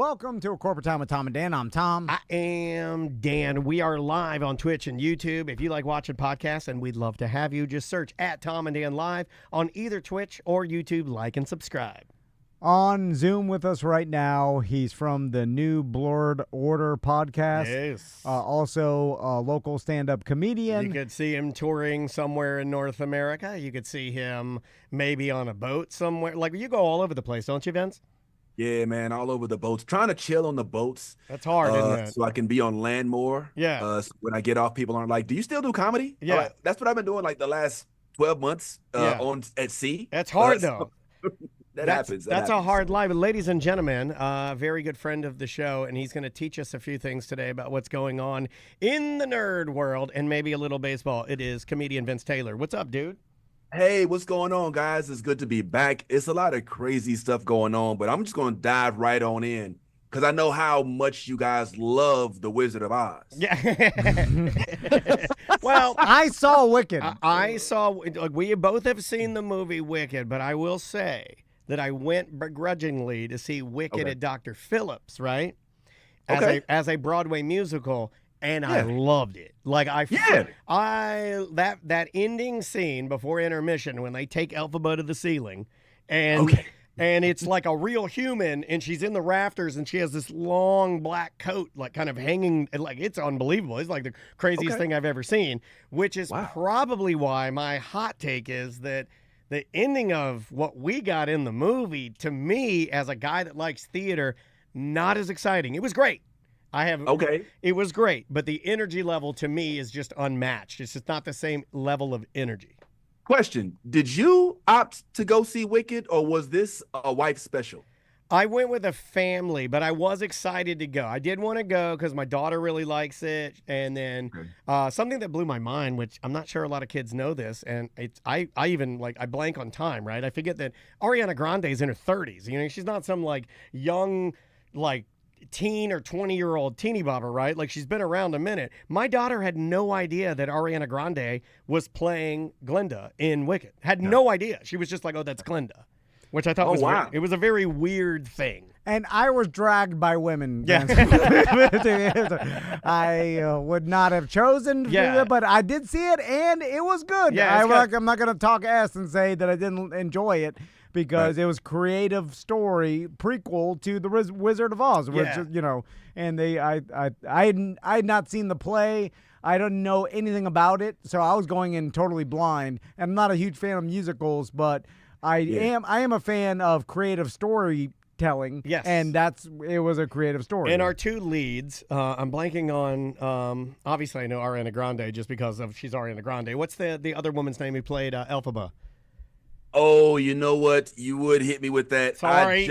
Welcome to A Corporate Time with Tom and Dan. I'm Tom. I am Dan. We are live on Twitch and YouTube. If you like watching podcasts, and we'd love to have you, just search at Tom and Dan Live on either Twitch or YouTube. Like and subscribe. On Zoom with us right now, he's from the New Blurred Order podcast. Yes. Also a local stand-up comedian. You could see him touring somewhere in North America. You could see him maybe on a boat somewhere. Like, you go all over the place, don't you, Vince? Yeah, man, all over the boats. Trying to chill on the boats. That's hard, isn't it? So I can be on land more. Yeah. So when I get off, people aren't like, do you still do comedy? Yeah. Like, that's what I've been doing like the last 12 months at sea. That's hard, though. That happens. That's a hard life. Ladies and gentlemen, a very good friend of the show, and he's going to teach us a few things today about what's going on in the nerd world and maybe a little baseball. It is comedian Vince Taylor. What's up, dude? Hey, what's going on, guys? It's good to be back. It's a lot of crazy stuff going on, but I'm just going to dive right on in because I know how much you guys love The Wizard of Oz. Yeah. Well, I saw Wicked. I saw, we both have seen the movie Wicked, but I will say that I went begrudgingly to see Wicked at Dr. Phillips, right? As a Broadway musical, and I loved it. Like that ending scene before intermission when they take Elphaba to the ceiling, and it's like a real human, and she's in the rafters, and she has this long black coat, like kind of hanging, like it's unbelievable. It's like the craziest thing I've ever seen, which is probably why my hot take is that the ending of what we got in the movie, to me, as a guy that likes theater, not as exciting. It was great. It was great, but the energy level to me is just unmatched. It's just not the same level of energy. Question: did you opt to go see Wicked, or was this a wife special? I went with a family, but I was excited to go. I did want to go because my daughter really likes it. And then something that blew my mind, which I'm not sure a lot of kids know this, and I even, like, I blank on time, right? I forget that Ariana Grande is in her 30s. You know, she's not some, like, young, like, teen or 20-year-old teeny bopper, right? Like, she's been around a minute. My daughter had no idea that Ariana Grande was playing Glinda in Wicked. Had no idea. She was just like, oh, that's Glinda. Which I thought was it was a very weird thing. And I was dragged by women. Yeah. I would not have chosen to do that, but I did see it, and it was good. Yeah, I'm not going to talk ass and say that I didn't enjoy it because it was creative story prequel to The Wizard of Oz, which, you know, and I had not seen the play. I didn't know anything about it, so I was going in totally blind. And I'm not a huge fan of musicals, but I am a fan of creative storytelling. Yes. And it was a creative story. And our two leads, I'm blanking on, obviously I know Ariana Grande just because she's Ariana Grande. What's the other woman's name who played Elphaba? Oh, you know what? You would hit me with that. Sorry.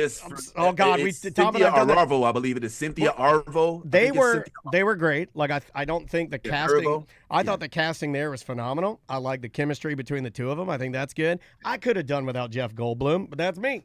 Oh God, Cynthia Arvo, I believe it is Cynthia Arvo. They were great. Like I don't think the casting. I thought the casting there was phenomenal. I like the chemistry between the two of them. I think that's good. I could have done without Jeff Goldblum, but that's me.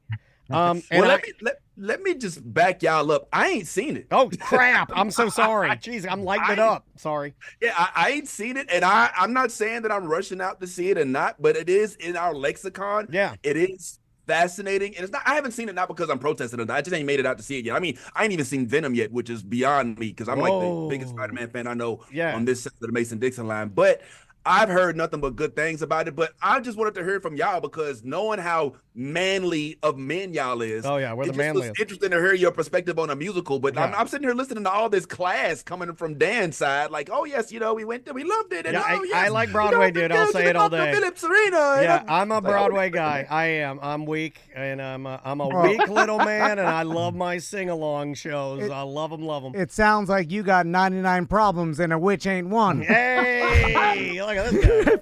Let me just back y'all up. I ain't seen it. Oh crap! I'm so sorry. Jeez, I'm lighting it up. Sorry. Yeah, I ain't seen it, and I'm not saying that I'm rushing out to see it or not, but it is in our lexicon. Yeah, it is fascinating, and it's not. I haven't seen it not because I'm protesting it. I just ain't made it out to see it yet. I mean, I ain't even seen Venom yet, which is beyond me because I'm like the biggest Spider-Man fan I know on this side of the Mason-Dixon line, but I've heard nothing but good things about it, but I just wanted to hear from y'all because knowing how manly of men y'all is. Oh yeah, we're the manliest. It's interesting to hear your perspective on a musical, but I'm sitting here listening to all this class coming from Dan's side, like, oh yes, you know, we loved it. And I like Broadway, dude. I'll say it all day. Phillips Arena. Yeah, I'm a Broadway guy. I am. I'm weak, and I'm a weak little man, and I love my sing-along shows. I love them. It sounds like you got 99 problems and a witch ain't one. Hey, look at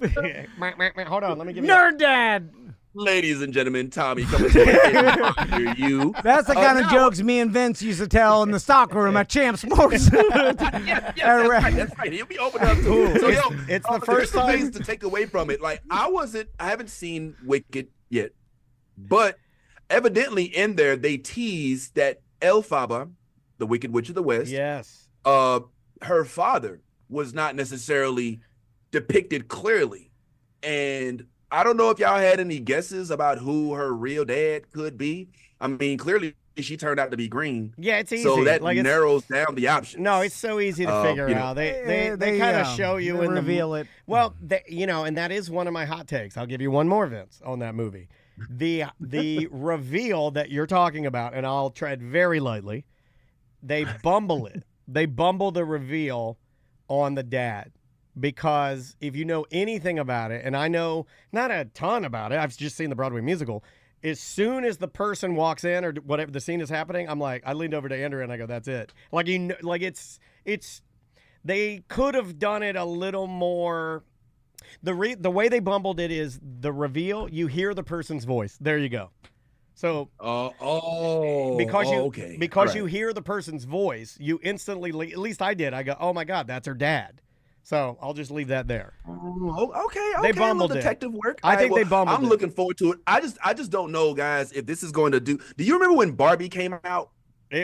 this guy. Hold on, let me give you Nerd Dad. Ladies and gentlemen, Tommy coming to you. That's the kind of jokes me and Vince used to tell in the stock room at Champ Sports. That's right. He'll be open up to. So it's the first time things to take away from it. Like I haven't seen Wicked yet, but evidently in there they tease that Elphaba, the Wicked Witch of the West, her father was not necessarily depicted clearly, and I don't know if y'all had any guesses about who her real dad could be. I mean, clearly she turned out to be green. Yeah, it's easy. So that narrows down the options. No, it's so easy to figure out. They kind of show you and reveal it. Well, and that is one of my hot takes. I'll give you one more, Vince, on that movie. The reveal that you're talking about, and I'll tread very lightly. They bumble it. They bumble the reveal on the dad. Because if you know anything about it, and I know not a ton about it, I've just seen the Broadway musical. As soon as the person walks in or whatever the scene is happening, I'm like, I leaned over to Andrew and I go, "That's it." Like it's. They could have done it a little more. The way they bumbled it is the reveal. You hear the person's voice. There you go. So because you hear the person's voice, you instantly, at least I did. I go, "Oh my God, that's her dad." So I'll just leave that there. Okay. They bumbled detective work. I think they bumbled. I'm looking forward to it. I just don't know, guys, if this is going to do. Do you remember when Barbie came out?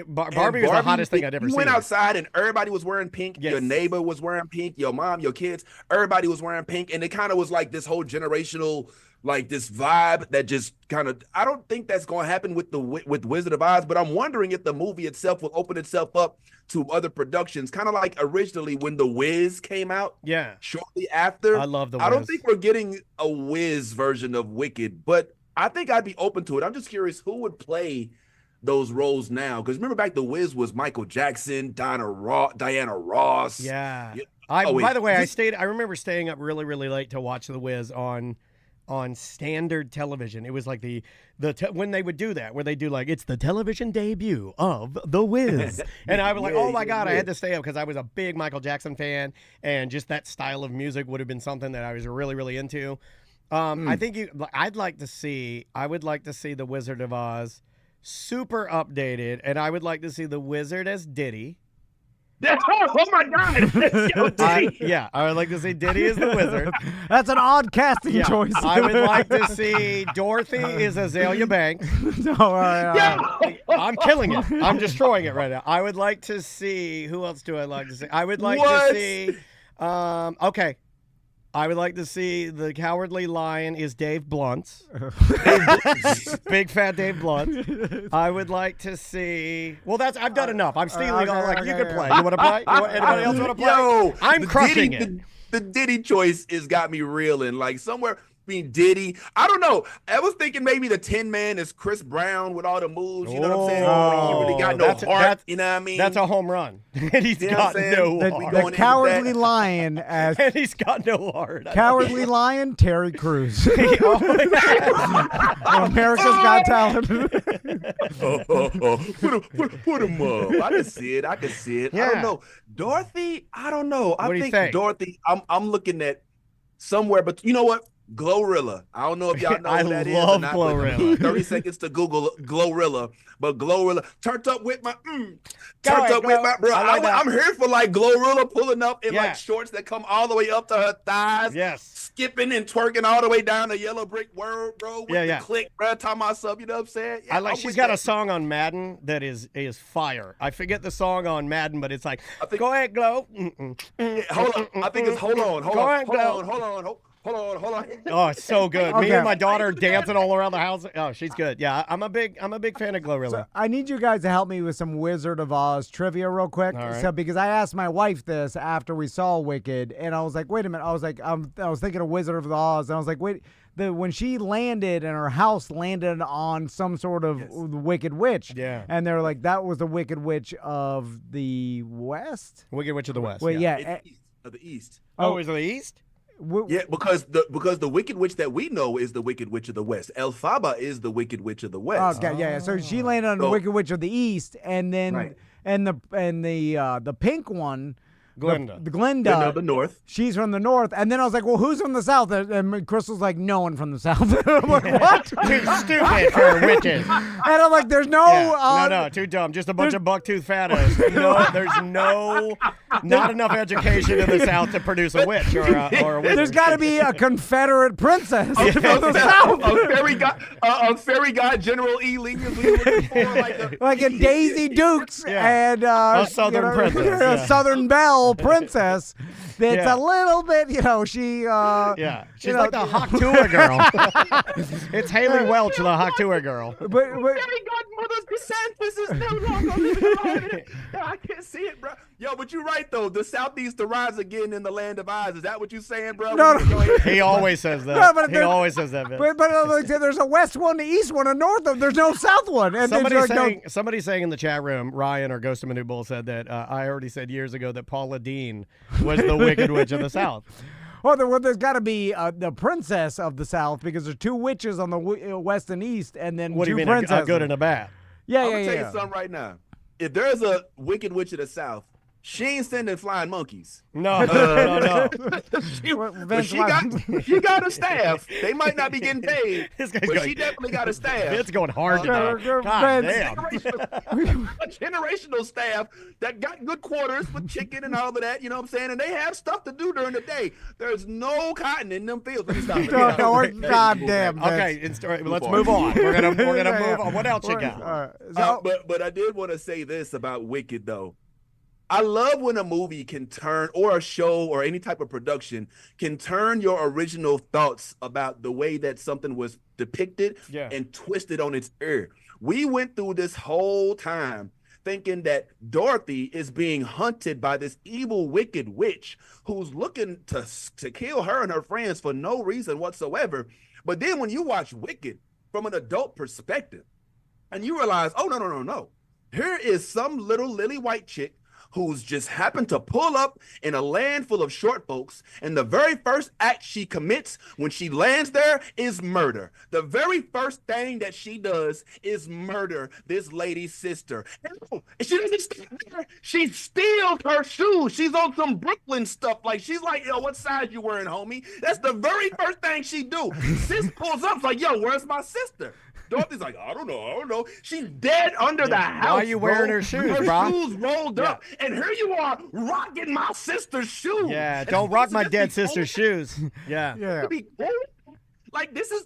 Barbie was the hottest thing I'd ever seen. You went outside and everybody was wearing pink. Yes. Your neighbor was wearing pink. Your mom, your kids, everybody was wearing pink, and it kind of was like this whole generational, like this vibe that just kind of. I don't think that's going to happen with Wizard of Oz, but I'm wondering if the movie itself will open itself up to other productions, kind of like originally when The Wiz came out. Yeah. Shortly after. I love The Wiz. I don't think we're getting a Wiz version of Wicked, but I think I'd be open to it. I'm just curious who would play those roles now, because remember back, The Wiz was Michael Jackson, Diana Ross. Yeah. By the way, I remember staying up really, really late to watch The Wiz on standard television. It was like when they would do that, where they do like, it's the television debut of The Wiz. And I was like, oh my God, I had to stay up because I was a big Michael Jackson fan, and just that style of music would have been something that I was really, really into. I would like to see The Wizard of Oz super updated, and I would like to see the Wizard as Diddy. Oh my God! I would like to see Diddy as the Wizard. That's an odd casting choice. I would like to see Dorothy as Azalea Banks. All right. I'm killing it. I'm destroying it right now. I would like to see, who else do I like to see? I would like to see. Okay. I would like to see the Cowardly Lion is Dave Blunt's. Big fat Dave Blunt. I would like to see. Well, I've done enough. I'm stealing all. Like, you can play. You want to play? Anybody else want to play? Yo, I'm crushing it. The Diddy choice has got me reeling. Like somewhere between Diddy, I don't know. I was thinking maybe the Tin Man is Chris Brown with all the moves. You know what I'm saying? He really got no heart. You know what I mean? That's a home run. And he's got no heart. The Cowardly Lion as. And he's got no heart. Cowardly Lion, Terry Crews. America's Got Talent. Put him up. I can see it. Yeah. I don't know. Dorothy, I don't know. I think Dorothy, I'm looking at somewhere, but you know what? Glorilla. I don't know if y'all know who that is. I love Glorilla. 30 seconds to Google Glorilla. But Glorilla, turned up with my bro. I'm here for like Glorilla pulling up in like shorts that come all the way up to her thighs. Yes. Skipping and twerking all the way down the yellow brick road, bro. With the click, bro. Talking myself, you know what I'm saying? Yeah, she's got a song on Madden that is fire. I forget the song on Madden, but it's like, go ahead, Glow. Hold on. I think it's hold on. Oh, it's so good. Okay. Me and my daughter dancing all around the house. Oh, she's good. Yeah, I'm a big fan of Glorilla. So I need you guys to help me with some Wizard of Oz trivia real quick. All right. So because I asked my wife this after we saw Wicked, and I was like, wait a minute. I was like, I was thinking of Wizard of Oz, and I was like, wait. When she landed and her house landed on some sort of Wicked Witch. Yeah. And they're like, that was the Wicked Witch of the West? Wicked Witch of the West. Well, Of the East. Oh, is it the East? Yeah, because the Wicked Witch that we know is the Wicked Witch of the West. Elphaba is the Wicked Witch of the West. Okay, yeah. So she landed on the Wicked Witch of the East, and then the pink one, Glenda. Glenda of the North. She's from the North. And then I was like, well, who's from the South? And Crystal's like, no one from the South. I'm like, what? Too stupid for witches. And I'm like, there's no... no, too dumb. Just a bunch of bucktooth fattos. There's not enough education in the South to produce a witch or a wizard. There's got to be a Confederate princess from the South. A fairy god General E. Lee is looking for like a Daisy Dukes and... a Southern princess. A Southern Belle princess that's a little bit, she she's like the Hawk Tour girl. It's Haley Welch, the Hawk Tour girl. But Fairy Godmother DeSantis is no longer living alive. I can't see it, bro. Yo, but you're right though. The Southeast arrives again in the land of Oz. Is that what you're saying, bro? No. He always says that. He always says that. But there's a west one, a east one, a north one. There's no south one. And somebody's saying in the chat room, Ryan or Ghost of Manu Bull said that I already said years ago that Paula Deen was the Wicked Witch of the South. Well, there's got to be the princess of the South because there's two witches on the west and east, and then what two do you mean, princesses. a good and a bad? Yeah, I'm gonna tell you something right now. If there's a Wicked Witch of the South, she ain't sending flying monkeys. No. She got a staff. They might not be getting paid, but she definitely got a staff. It's going hard today. God damn. A generational staff that got good quarters with chicken and all of that, you know what I'm saying? And they have stuff to do during the day. There's no cotton in them fields. God damn. Okay, let's move on. We're gonna move on. What else you got? But I did want to say this about Wicked, though. I love when a movie can turn, or a show or any type of production can turn your original thoughts about the way that something was depicted and twisted on its ear. We went through this whole time thinking that Dorothy is being hunted by this evil, wicked witch who's looking to kill her and her friends for no reason whatsoever. But then when you watch Wicked from an adult perspective and you realize, oh, no. Here is some little lily white chick who's just happened to pull up in a land full of short folks, and the very first act she commits when she lands there is murder. The very first thing that she does is murder this lady's sister. And she doesn't stop there. She steals her shoes. She's on some Brooklyn stuff. Like, she's like, yo, what size you wearing, homie? That's the very first thing she do. Sis pulls up, like, yo, where's my sister? Dorothy's like, I don't know. She's dead under the house. Why are you wearing her shoes, bro? Her shoes rolled up, and here you are rocking my sister's shoes. Yeah, don't rock my dead sister's shoes. Yeah. Like, this is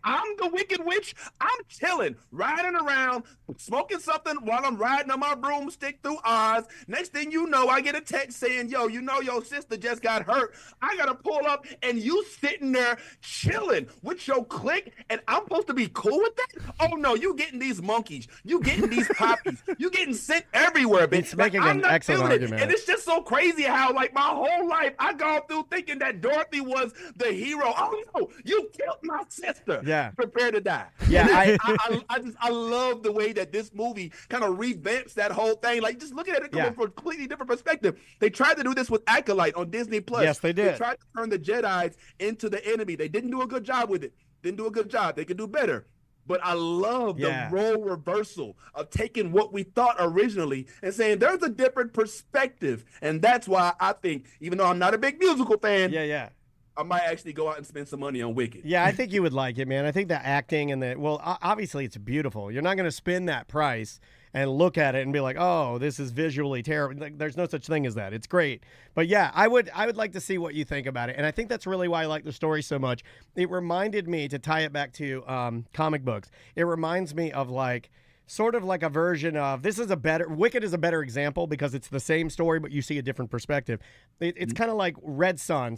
I'm the Wicked Witch. I'm chilling, riding around, smoking something while I'm riding on my broomstick through Oz. Next thing you know, I get a text saying, yo, your sister just got hurt. I got to pull up, and you sitting there chilling with your clique, and I'm supposed to be cool with that? Oh, no, you getting these monkeys. You getting these poppies. You getting sent everywhere, bitch. It's making an excellent argument. And it's just so crazy how, like, my whole life, I gone through thinking that Dorothy was the hero. Oh, no, you killed my sister. Yeah. Prepare to die. Yeah. I love the way that this movie kind of revamps that whole thing. Like, just looking at it from a completely different perspective. They tried to do this with Acolyte on Disney Plus. Yes, they did. They tried to turn the Jedis into the enemy. They didn't do a good job with it. They could do better. But I love the role reversal of taking what we thought originally and saying there's a different perspective. And that's why I think, even though I'm not a big musical fan, I might actually go out and spend some money on Wicked. Yeah, I think you would like it, man. I think the acting and obviously it's beautiful. You're not going to spend that price and look at it and be like, oh, this is visually terrible. Like, there's no such thing as that. It's great. But yeah, I would like to see what you think about it. And I think that's really why I like the story so much. It reminded me, to tie it back to comic books, it reminds me of sort of like a version of, Wicked is a better example because it's the same story, but you see a different perspective. It's kind of like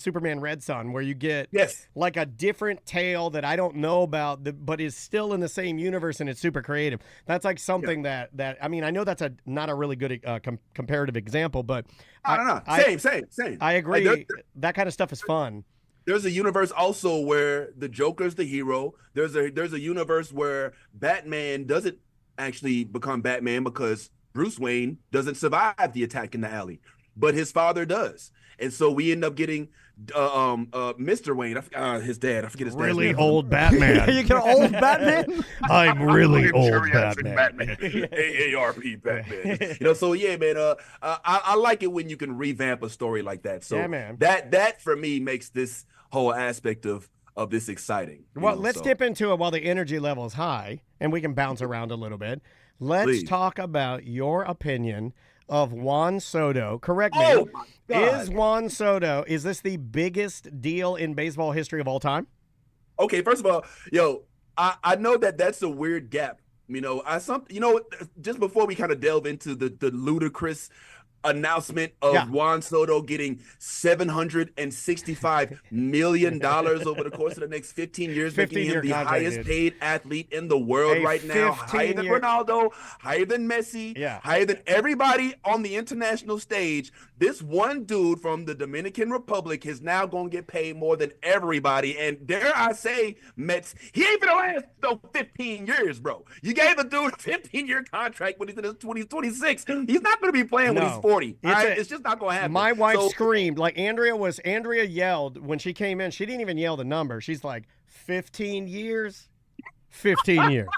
Superman Red Son, where you get like a different tale that I don't know about, but is still in the same universe, and it's super creative. That's like something that I mean, I know that's not a really good comparative example, but I don't know. Same. I agree. That kind of stuff is fun. There's a universe also where the Joker's the hero. There's a universe where Batman doesn't actually become Batman because Bruce Wayne doesn't survive the attack in the alley, but his father does. And so we end up getting Mr. Wayne, his dad, I forget his really name. Old Batman. You get old Batman? I'm really old Batman. AARP Batman. So yeah, man, I like it when you can revamp a story like that. So man. That for me makes this whole aspect of this exciting. Well, let's dip into it while the energy level is high, and we can bounce around a little bit. Let's talk about your opinion of Juan Soto. Correct me. Oh my God. Is Juan Soto, is this the biggest deal in baseball history of all time? Okay, first of all, I know that's a weird gap. Just before we kind of delve into the ludicrous announcement of Juan Soto getting $765 million over the course of the next 15 years, making him the highest paid athlete in the world right now, higher than Ronaldo, higher than Messi, higher than everybody on the international stage. This one dude from the Dominican Republic is now going to get paid more than everybody. And dare I say, Mets, he ain't going to last 15 years, bro. You gave the dude a 15-year contract when he's in his 26. He's not going to be playing when he's 40. It's just not going to happen. My wife screamed. Like Andrea yelled when she came in. She didn't even yell the number. She's like, 15 years? 15 years.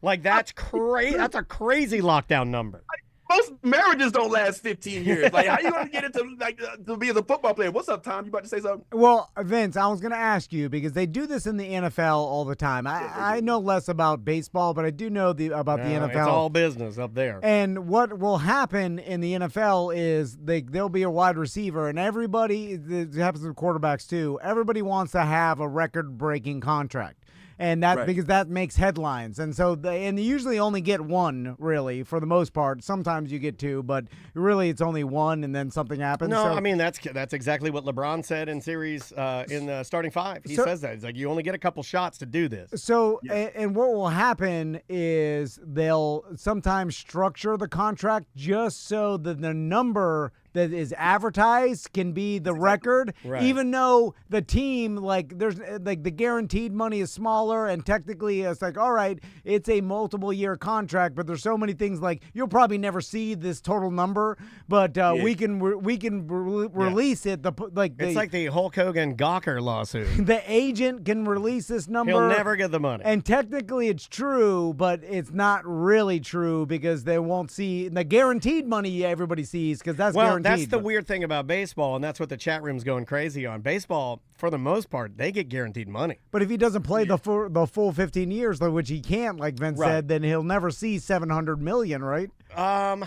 Like, that's crazy. That's a crazy lockdown number. Most marriages don't last 15 years. Like, how you going to get into to be as a football player? What's up, Tom? You about to say something? Well, Vince, I was going to ask you because they do this in the NFL all the time. I know less about baseball, but I do know about the NFL. It's all business up there. And what will happen in the NFL is there'll be a wide receiver, and everybody, it happens with quarterbacks too, everybody wants to have a record-breaking contract. And because that makes headlines. And so and you usually only get one, really, for the most part. Sometimes you get two, but really it's only one, and then something happens. No, I mean, that's exactly what LeBron said in series in the starting five. He says that. He's like, you only get a couple shots to do this. So, and what will happen is they'll sometimes structure the contract just so that the number that is advertised can be the record, even though the team, there's the guaranteed money is smaller, and technically it's like, all right, it's a multiple year contract, but there's so many things you'll probably never see this total number, but we can release it. It's like the Hulk Hogan Gawker lawsuit. The agent can release this number. He'll never get the money. And technically it's true, but it's not really true because they won't see the guaranteed money everybody sees because that's guaranteed. That's the weird thing about baseball, and that's what the chat room's going crazy on. Baseball, for the most part, they get guaranteed money. But if he doesn't play the full 15 years, which he can't, like Vince said, then he'll never see $700 million, right?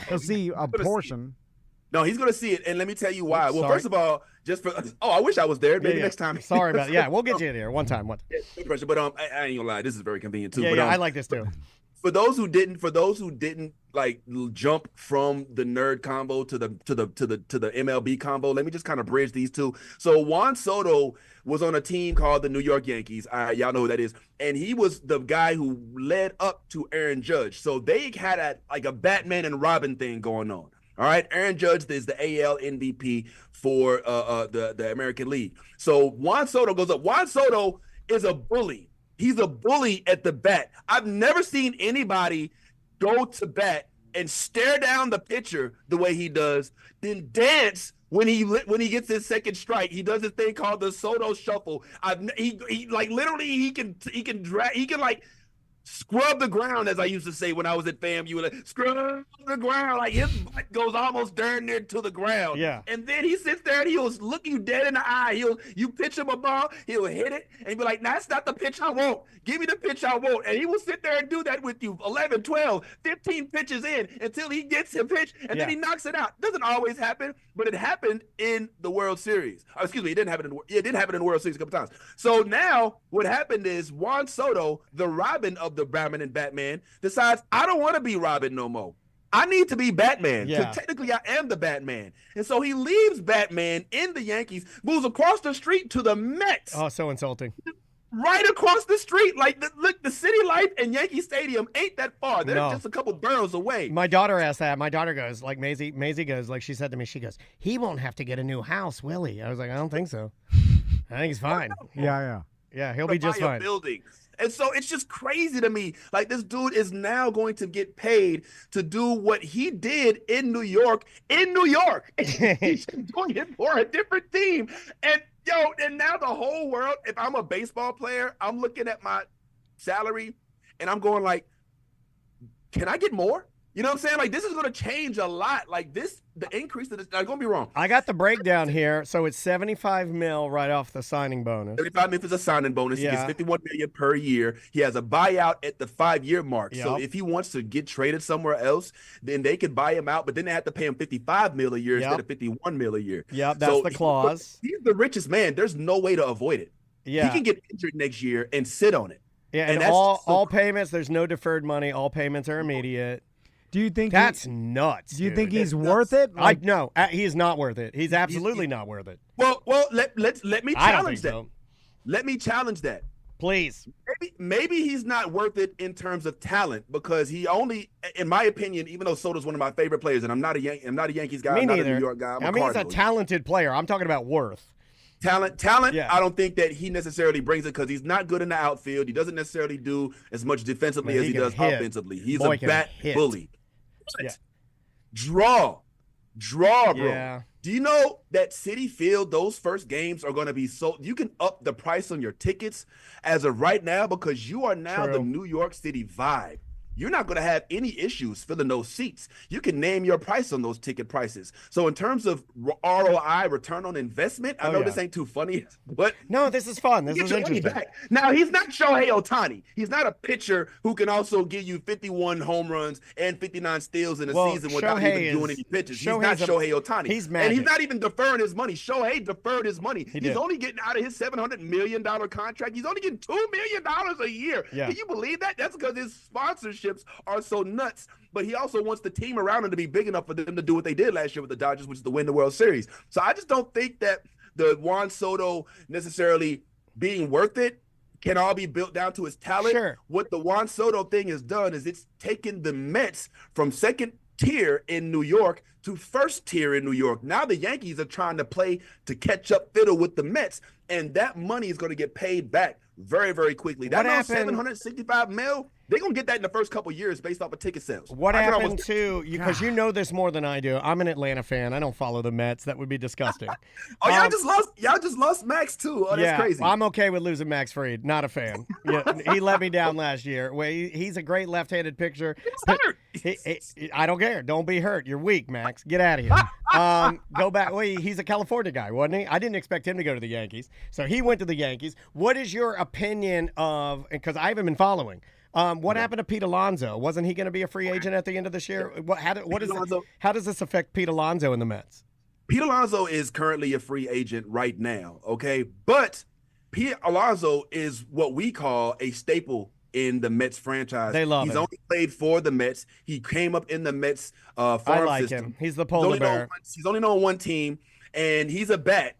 He'll see a portion. No, he's going to see it, and let me tell you why. Well, first of all, I wish I was there. Maybe next time. Sorry about it. Yeah, we'll get you in here one time. No pressure, but I ain't gonna lie, this is very convenient too. Yeah, I like this too. For those who didn't jump from the nerd combo to the MLB combo, let me just kind of bridge these two. So Juan Soto was on a team called the New York Yankees. Y'all know who that is, and he was the guy who led up to Aaron Judge. So they had a Batman and Robin thing going on. All right, Aaron Judge is the AL MVP for the American League. So Juan Soto goes up. Juan Soto is a bully. He's a bully at the bat. I've never seen anybody go to bat and stare down the pitcher the way he does, then dance when he gets his second strike. He does this thing called the Soto shuffle. He can scrub the ground, as I used to say when I was at FAMU. Scrub the ground. Like, his butt goes almost darn near to the ground. Yeah. And then he sits there and he'll look you dead in the eye. You pitch him a ball, he'll hit it, and be like, that's not the pitch I want. Give me the pitch I want. And he will sit there and do that with you 11, 12, 15 pitches in until he gets a pitch, and then he knocks it out. Doesn't always happen, but it happened in the World Series. It didn't happen in the World Series a couple times. So now what happened is Juan Soto, the Robin of the Batman and Batman, decides, I don't want to be Robin no more. I need to be Batman. Yeah. Technically, I am the Batman. And so he leaves Batman in the Yankees, moves across the street to the Mets. Oh, so insulting. Right across the street. Like, look, the City Life and Yankee Stadium ain't that far. They're just a couple boroughs away. My daughter asked that. My daughter goes, like Maisie goes, like she said to me, she goes, he won't have to get a new house, will he? I was like, I don't think so. I think he's fine. Yeah. Yeah, he'll be just fine. Building. And so it's just crazy to me. Like, this dude is now going to get paid to do what he did in New York. He's doing it for a different team. And now the whole world, if I'm a baseball player, I'm looking at my salary and I'm going like, can I get more? You know what I'm saying? Like, this is going to change a lot. Like, the increase of this, I'm going to be wrong. I got the breakdown here. So it's $75 million right off the signing bonus. $75 million is a signing bonus. Yeah. He gets $51 million per year. He has a buyout at the 5-year mark. Yep. So if he wants to get traded somewhere else, then they could buy him out, but then they have to pay him $55 million a year instead of $51 million a year. Yep, that's the clause. He's the richest man. There's no way to avoid it. Yeah. He can get injured next year and sit on it. Yeah, and all payments, there's no deferred money. All payments are immediate. Do you think that's nuts? Do you dude. think he's worth it? Like, no, he is not worth it. He's absolutely not worth it. Well, let me challenge that. So. Let me challenge that. Please. Maybe he's not worth it in terms of talent because he only, in my opinion, even though Soto's one of my favorite players, and I'm not a Yankees guy, I'm not a New York guy. He's a talented player. I'm talking about worth. Talent. Yeah. I don't think that he necessarily brings it because he's not good in the outfield. He doesn't necessarily do as much defensively as he does offensively. He's a bat bully. But draw, bro. Yeah. Do you know that Citi Field, those first games are going to be you can up the price on your tickets as of right now because you are now the New York City vibe. You're not going to have any issues filling those seats. You can name your price on those ticket prices. So in terms of ROI, return on investment, I know this ain't too funny, but no, this is fun. This is interesting. Back. Now, he's not Shohei Ohtani. He's not a pitcher who can also give you 51 home runs and 59 steals in a season without even doing any pitches. He's not Shohei Ohtani. He's magic. And he's not even deferring his money. Shohei deferred his money. He's only getting out of his $700 million contract. He's only getting $2 million a year. Yeah. Can you believe that? That's because his sponsorship are so nuts, but he also wants the team around him to be big enough for them to do what they did last year with the Dodgers, which is to win the World Series. So I just don't think that the Juan Soto necessarily being worth it can all be built down to his talent. Sure. What the Juan Soto thing has done is it's taken the Mets from second tier in New York to first tier in New York. Now the Yankees are trying to play to catch up fiddle with the Mets, and that money is going to get paid back very, very quickly. That $765 million, they're going to get that in the first couple of years based off of ticket sales. What happened to, because you know this more than I do. I'm an Atlanta fan. I don't follow the Mets. That would be disgusting. Y'all just lost Max too. Oh, that's crazy. I'm okay with losing Max Fried. Not a fan. He let me down last year. He's a great left-handed pitcher. I don't care. Don't be hurt. You're weak, Max. Get out of here. Go back. He's a California guy, wasn't he? I didn't expect him to go to the Yankees. So he went to the Yankees. What is your opinion of, because I haven't been following, what happened to Pete Alonso? Wasn't he going to be a free agent at the end of this year? How does this affect Pete Alonso and the Mets? Pete Alonso is currently a free agent right now, okay? But Pete Alonso is what we call a staple in the Mets franchise. They love him. He's only played for the Mets. He came up in the Mets farm system. I like him. He's the polar bear. He's only known one team. And he's a bat.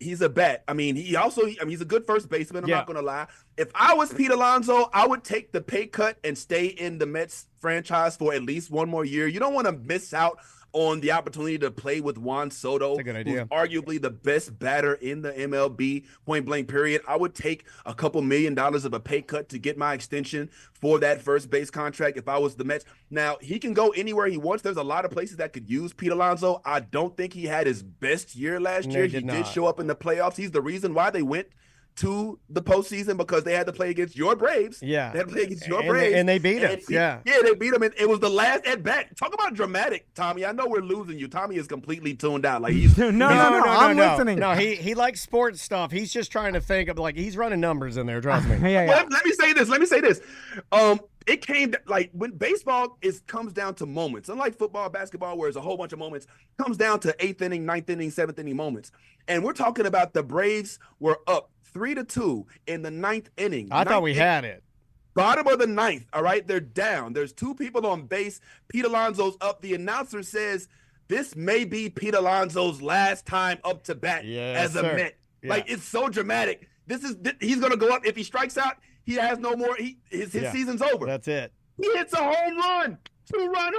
I mean, he's a good first baseman. I'm not going to lie. If I was Pete Alonso, I would take the pay cut and stay in the Mets franchise for at least one more year. You don't want to miss out on the opportunity to play with Juan Soto, That's a good idea. who's arguably the best batter in the MLB, point blank period. I would take a couple $1 million of a pay cut to get my extension for that first base contract if I was the Mets. Now, he can go anywhere he wants. There's a lot of places that could use Pete Alonso. I don't think he had his best year last year. He did show up in the playoffs. He's the reason why they went to the postseason because they had to play against your Braves. Yeah. They had to play against your Braves. And they beat us. Yeah, they beat them. And it was the last at bat. Talk about dramatic, Tommy. I know we're losing you. Tommy is completely tuned out. Like he's no, I'm listening. No, he likes sports stuff. He's just trying to think of he's running numbers in there, trust me. Well, let me say this. It came when baseball comes down to moments. Unlike football, basketball, where there's a whole bunch of moments, comes down to 8th inning, 9th inning, 7th inning moments. And we're talking about the Braves were up 3-2 in the 9th inning. I thought we had it. Bottom of the 9th, all right? They're down. There's 2 people on base. Pete Alonso's up. The announcer says this may be Pete Alonso's last time up to bat as a Met. Yeah. It's so dramatic. He's going to go up. If he strikes out, he has no more. His season's over. That's it. He hits a home run. 3-run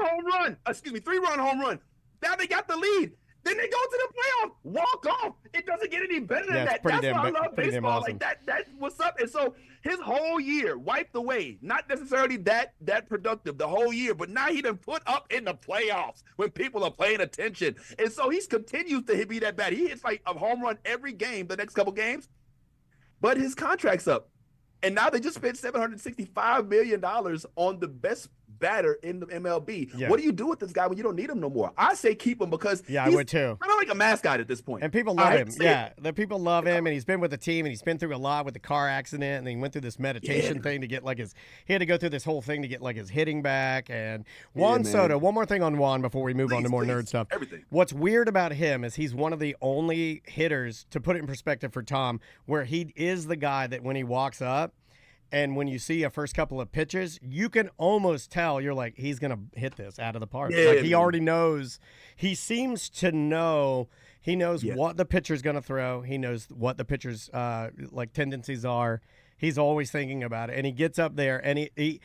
home run. Now they got the lead. Then they go to the playoff, walk off. It doesn't get any better than that. That's why I love baseball. Awesome. That's what's up. And so his whole year wiped away. Not necessarily that productive the whole year, but now he done put up in the playoffs when people are paying attention. And so he's continues to be that bad. He hits a home run every game the next couple games, but his contract's up. And now they just spent $765 million on the best batter in the MLB. Yeah. What do you do with this guy when you don't need him no more? I say keep him because I would too. Kind of like a mascot at this point. And people love him. Yeah, the people love him, and he's been with the team, and he's been through a lot with the car accident, and then he went through this meditation thing to get he had to go through this whole thing to get his hitting back. And Juan Soto, one more thing on Juan before we move on to more nerd stuff. Everything. What's weird about him is he's one of the only hitters, to put it in perspective for Tom, where he is the guy that when he walks up, And when you see a first couple of pitches, you can almost tell, you're like, he's going to hit this out of the park. Yeah, like he already knows. He seems to know. He knows what the pitcher's going to throw. He knows what the pitcher's like tendencies are. He's always thinking about it. And he gets up there and he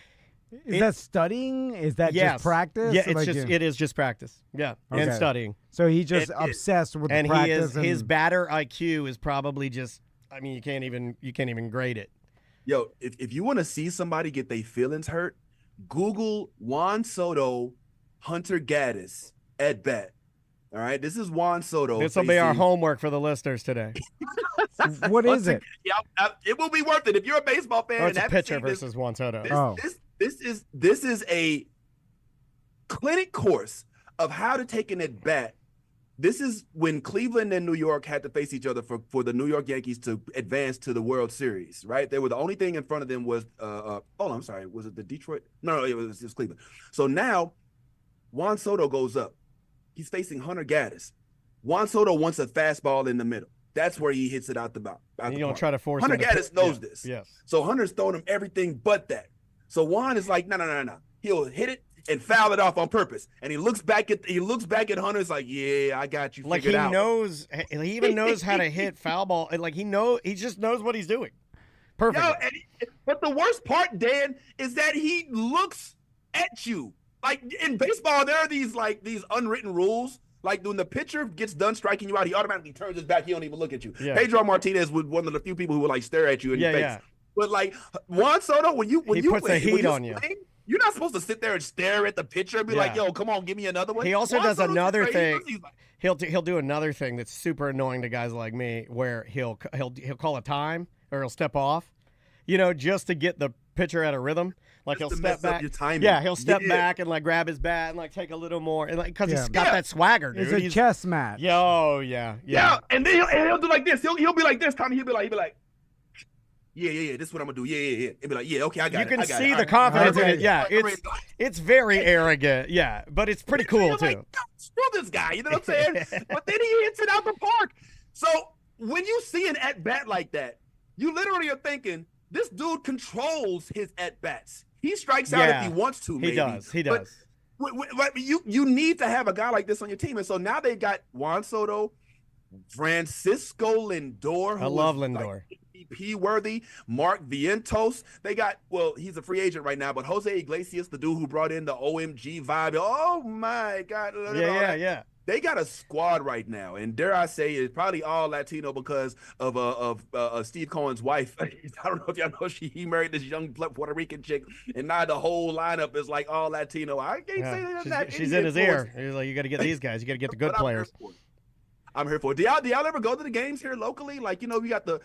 is that studying? Is that just practice? Yeah, it is just practice. Yeah, and studying. So he's just obsessed with the practice. And his batter IQ is probably just. I mean, you can't even grade it. Yo, if you want to see somebody get their feelings hurt, Google Juan Soto, Hunter Gaddis at bat. All right, this is Juan Soto. This will be our homework for the listeners today. What is it? Yeah, it will be worth it if you're a baseball fan. Oh, it's a pitcher versus Juan Soto. This is a clinic course of how to take an at bat. This is when Cleveland and New York had to face each other for the New York Yankees to advance to the World Series, right? They were the only thing in front of them was I'm sorry, was it the Detroit? No, it was just Cleveland. So now Juan Soto goes up. He's facing Hunter Gaddis. Juan Soto wants a fastball in the middle. That's where he hits it out the mouth. You don't try to force Hunter Gaddis knows this. Yes. So Hunter's throwing him everything but that. So Juan is like, no. He'll hit it and foul it off on purpose. And he looks back at Hunter's like, yeah, I got you. Like he knows, he even knows how to hit foul ball. Like he just knows what he's doing. Perfect. But the worst part, Dan, is that he looks at you. Like in baseball, there are these unwritten rules. Like when the pitcher gets done striking you out, he automatically turns his back. He don't even look at you. Yeah. Pedro Martinez was one of the few people who would like stare at you in your face. Yeah. But like Juan Soto, when you puts the heat on you. You're not supposed to sit there and stare at the pitcher and be like, "Yo, come on, give me another one." He also does another thing. He'll do another thing that's super annoying to guys like me, where he'll call a time or he'll step off, just to get the pitcher out of rhythm. Like he'll step back. He'll step back and like grab his bat and like take a little more, and like because he's got that swagger, dude. It's a chess match. Yeah. And then he'll do like this. He'll be like this, Tommy. He'll be like. Yeah. This is what I'm gonna do. Yeah. It'd be like, yeah, okay, I got it. You can see the confidence in it. Yeah, it's very arrogant. Yeah, but it's pretty cool too. Like, screw this guy. You know what I'm saying? But then he hits it out the park. So when you see an at bat like that, you literally are thinking this dude controls his at bats. He strikes out if he wants to. Maybe. He does. But you need to have a guy like this on your team, and so now they've got Juan Soto, Francisco Lindor. I love Lindor. MVP worthy, Mark Vientos. They got, he's a free agent right now, but Jose Iglesias, the dude who brought in the OMG vibe. Oh my God. Yeah. They got a squad right now, and dare I say, it's probably all Latino because of Steve Cohen's wife. I don't know if y'all know he married this young Puerto Rican chick, and now the whole lineup is like all Latino. I can't say that. She's in his ear. He's like, you got to get these guys. You got to get the good players. I'm here for it. Do y'all ever go to the games here locally? Like, we got the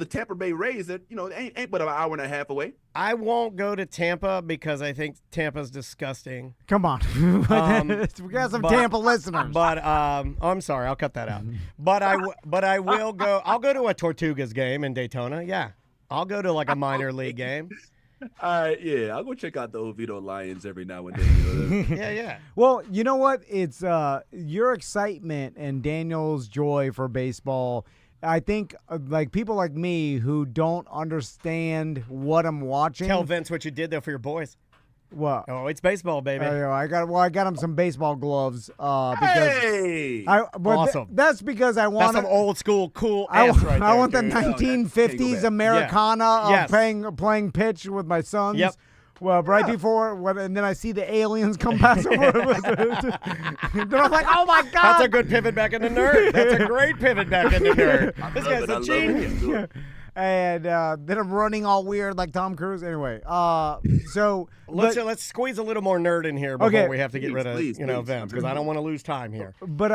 Tampa Bay Rays that, ain't but an hour and a half away. I won't go to Tampa because I think Tampa's disgusting. Come on. We got some Tampa listeners. But I'm sorry, I'll cut that out. But I will go. I'll go to a Tortugas game in Daytona. Yeah. I'll go to like a minor league game. Yeah, I'll go check out the Oviedo Lions every now and then. Yeah. Well, you know what? It's your excitement and Daniel's joy for baseball. I think like people like me who don't understand what I'm watching. Tell Vince what you did though for your boys. What? Oh, it's baseball, baby. I got him some baseball gloves. Awesome. That's because I want some old school cool. I want the 1950s Americana of playing pitch with my sons. Yep. Well, right before, and then I see the aliens come pass over. Then I'm like, oh my God. That's a good pivot back into nerd. That's a great pivot back into nerd. This guy's a genius. And then I'm running all weird like Tom Cruise. Anyway, so let's squeeze a little more nerd in here before we have to get rid of them because I don't want to lose time here. But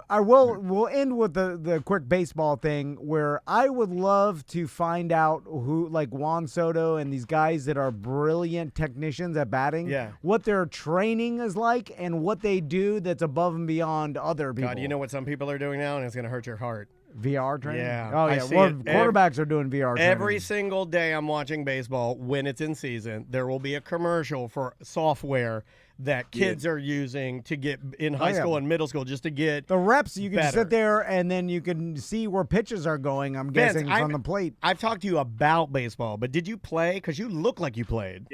we'll end with the quick baseball thing where I would love to find out who like Juan Soto and these guys that are brilliant technicians at batting, what their training is like and what they do that's above and beyond other people. God, you know what some people are doing now, and it's going to hurt your heart. VR training? Yeah. Oh, yeah. Well, quarterbacks are doing VR training. Every single day I'm watching baseball, when it's in season, there will be a commercial for software that kids are using to get in high school and middle school, just to get the reps. You can better. sit there and then you can see where pitches are going. I'm guessing from the plate. I've talked to you about baseball, but did you play? Because you look like you played.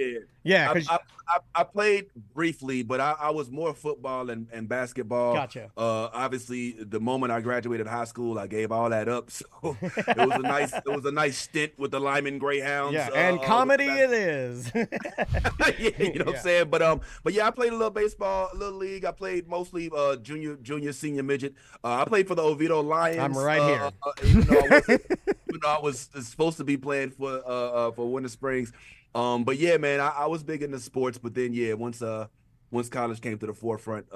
Yeah. I played briefly, but I was more football and basketball. Gotcha. Obviously, the moment I graduated high school, I gave all that up. So it was a nice stint with the Lyman Greyhounds. Yeah, and comedy it is. You know what I'm saying? But yeah, I played a little baseball, a little league. I played mostly junior, senior, midget. I played for the Oviedo Lions. I'm right here. Even though I was supposed to be playing for Winter Springs. But yeah, man, I was big into sports, but then once college came to the forefront,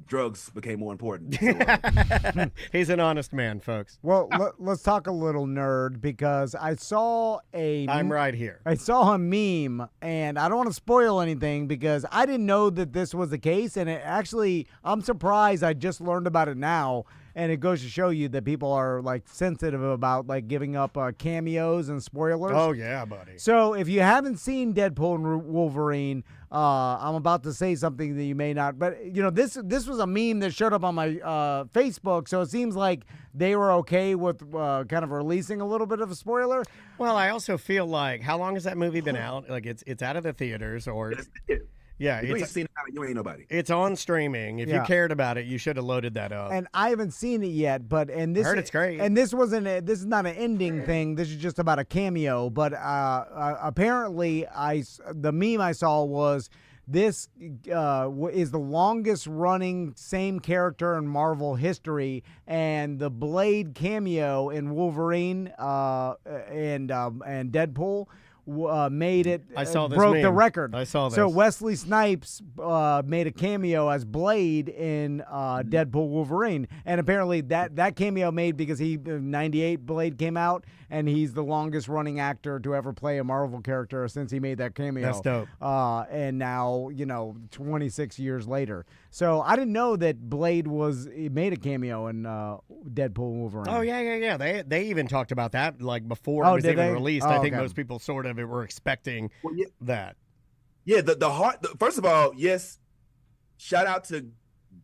drugs became more important. So, he's an honest man, folks. Well, let's talk a little nerd, because I saw I'm right here. I saw a meme, and I don't want to spoil anything because I didn't know that this was the case, and I'm surprised I just learned about it now. And it goes to show you that people are like sensitive about like giving up cameos and spoilers. Oh yeah, buddy. So if you haven't seen Deadpool and Wolverine, I'm about to say something that you may not. But this was a meme that showed up on my Facebook, so it seems like they were okay with kind of releasing a little bit of a spoiler. Well, I also feel like, how long has that movie been out? Like it's out of the theaters, or yeah, you ain't seen it, you ain't nobody. It's on streaming. If you cared about it, you should have loaded that up. And I haven't seen it yet, I heard it's great. And this is not an ending thing. This is just about a cameo. But apparently, the meme I saw was this is the longest running same character in Marvel history, and the Blade cameo in Wolverine and Deadpool made it. I saw this broke meme. the record. I saw this. So Wesley Snipes made a cameo as Blade in Deadpool Wolverine, and apparently that cameo made because '98 Blade came out, and he's the longest running actor to ever play a Marvel character since he made that cameo. That's dope. And now 26 years later. So I didn't know that Blade made a cameo in Deadpool and Wolverine. Oh yeah. They even talked about that like before it was even released. I think most people sort of were expecting that. Yeah, the heart. First of all, yes, shout out to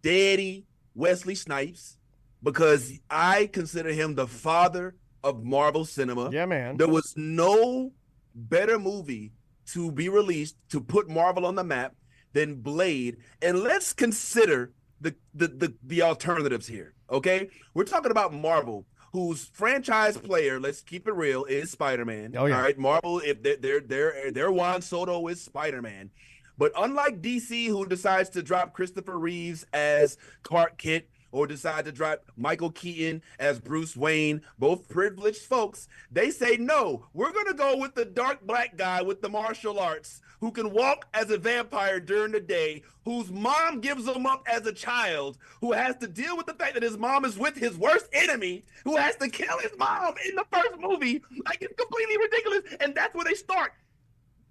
Daddy Wesley Snipes, because I consider him the father of Marvel cinema. Yeah, man. There was no better movie to be released to put Marvel on the map than Blade. And let's consider the alternatives here. Okay, we're talking about Marvel, whose franchise player, let's keep it real, is Spider-Man. Oh yeah. All right, Marvel, if their Juan Soto is Spider-Man. But unlike DC, who decides to drop Christopher Reeves as Clark Kent, or decide to drop Michael Keaton as Bruce Wayne, both privileged folks, they say, no, we're going to go with the dark black guy with the martial arts who can walk as a vampire during the day, whose mom gives him up as a child, who has to deal with the fact that his mom is with his worst enemy, who has to kill his mom in the first movie. Like, it's completely ridiculous. And that's where they start.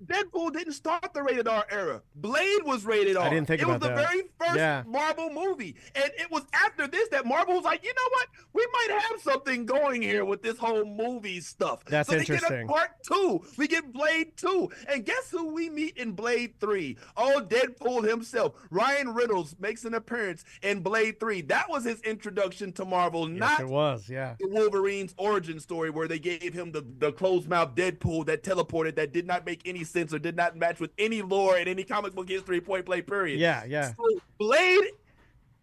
Deadpool didn't start the rated R era. Blade was rated R. I didn't think about that. It was the very first Marvel movie. And it was after this that Marvel was like, you know what? We might have something going here with this whole movie stuff. That's interesting. They get a part 2. We get Blade 2. And guess who we meet in Blade 3? Oh, Deadpool himself. Ryan Reynolds makes an appearance in Blade 3. That was his introduction to Marvel, not it was, the Wolverine's origin story where they gave him the closed-mouth Deadpool that teleported, that did not make any sense or did not match with any lore in any comic book history, point blank, period. Yeah. So Blade,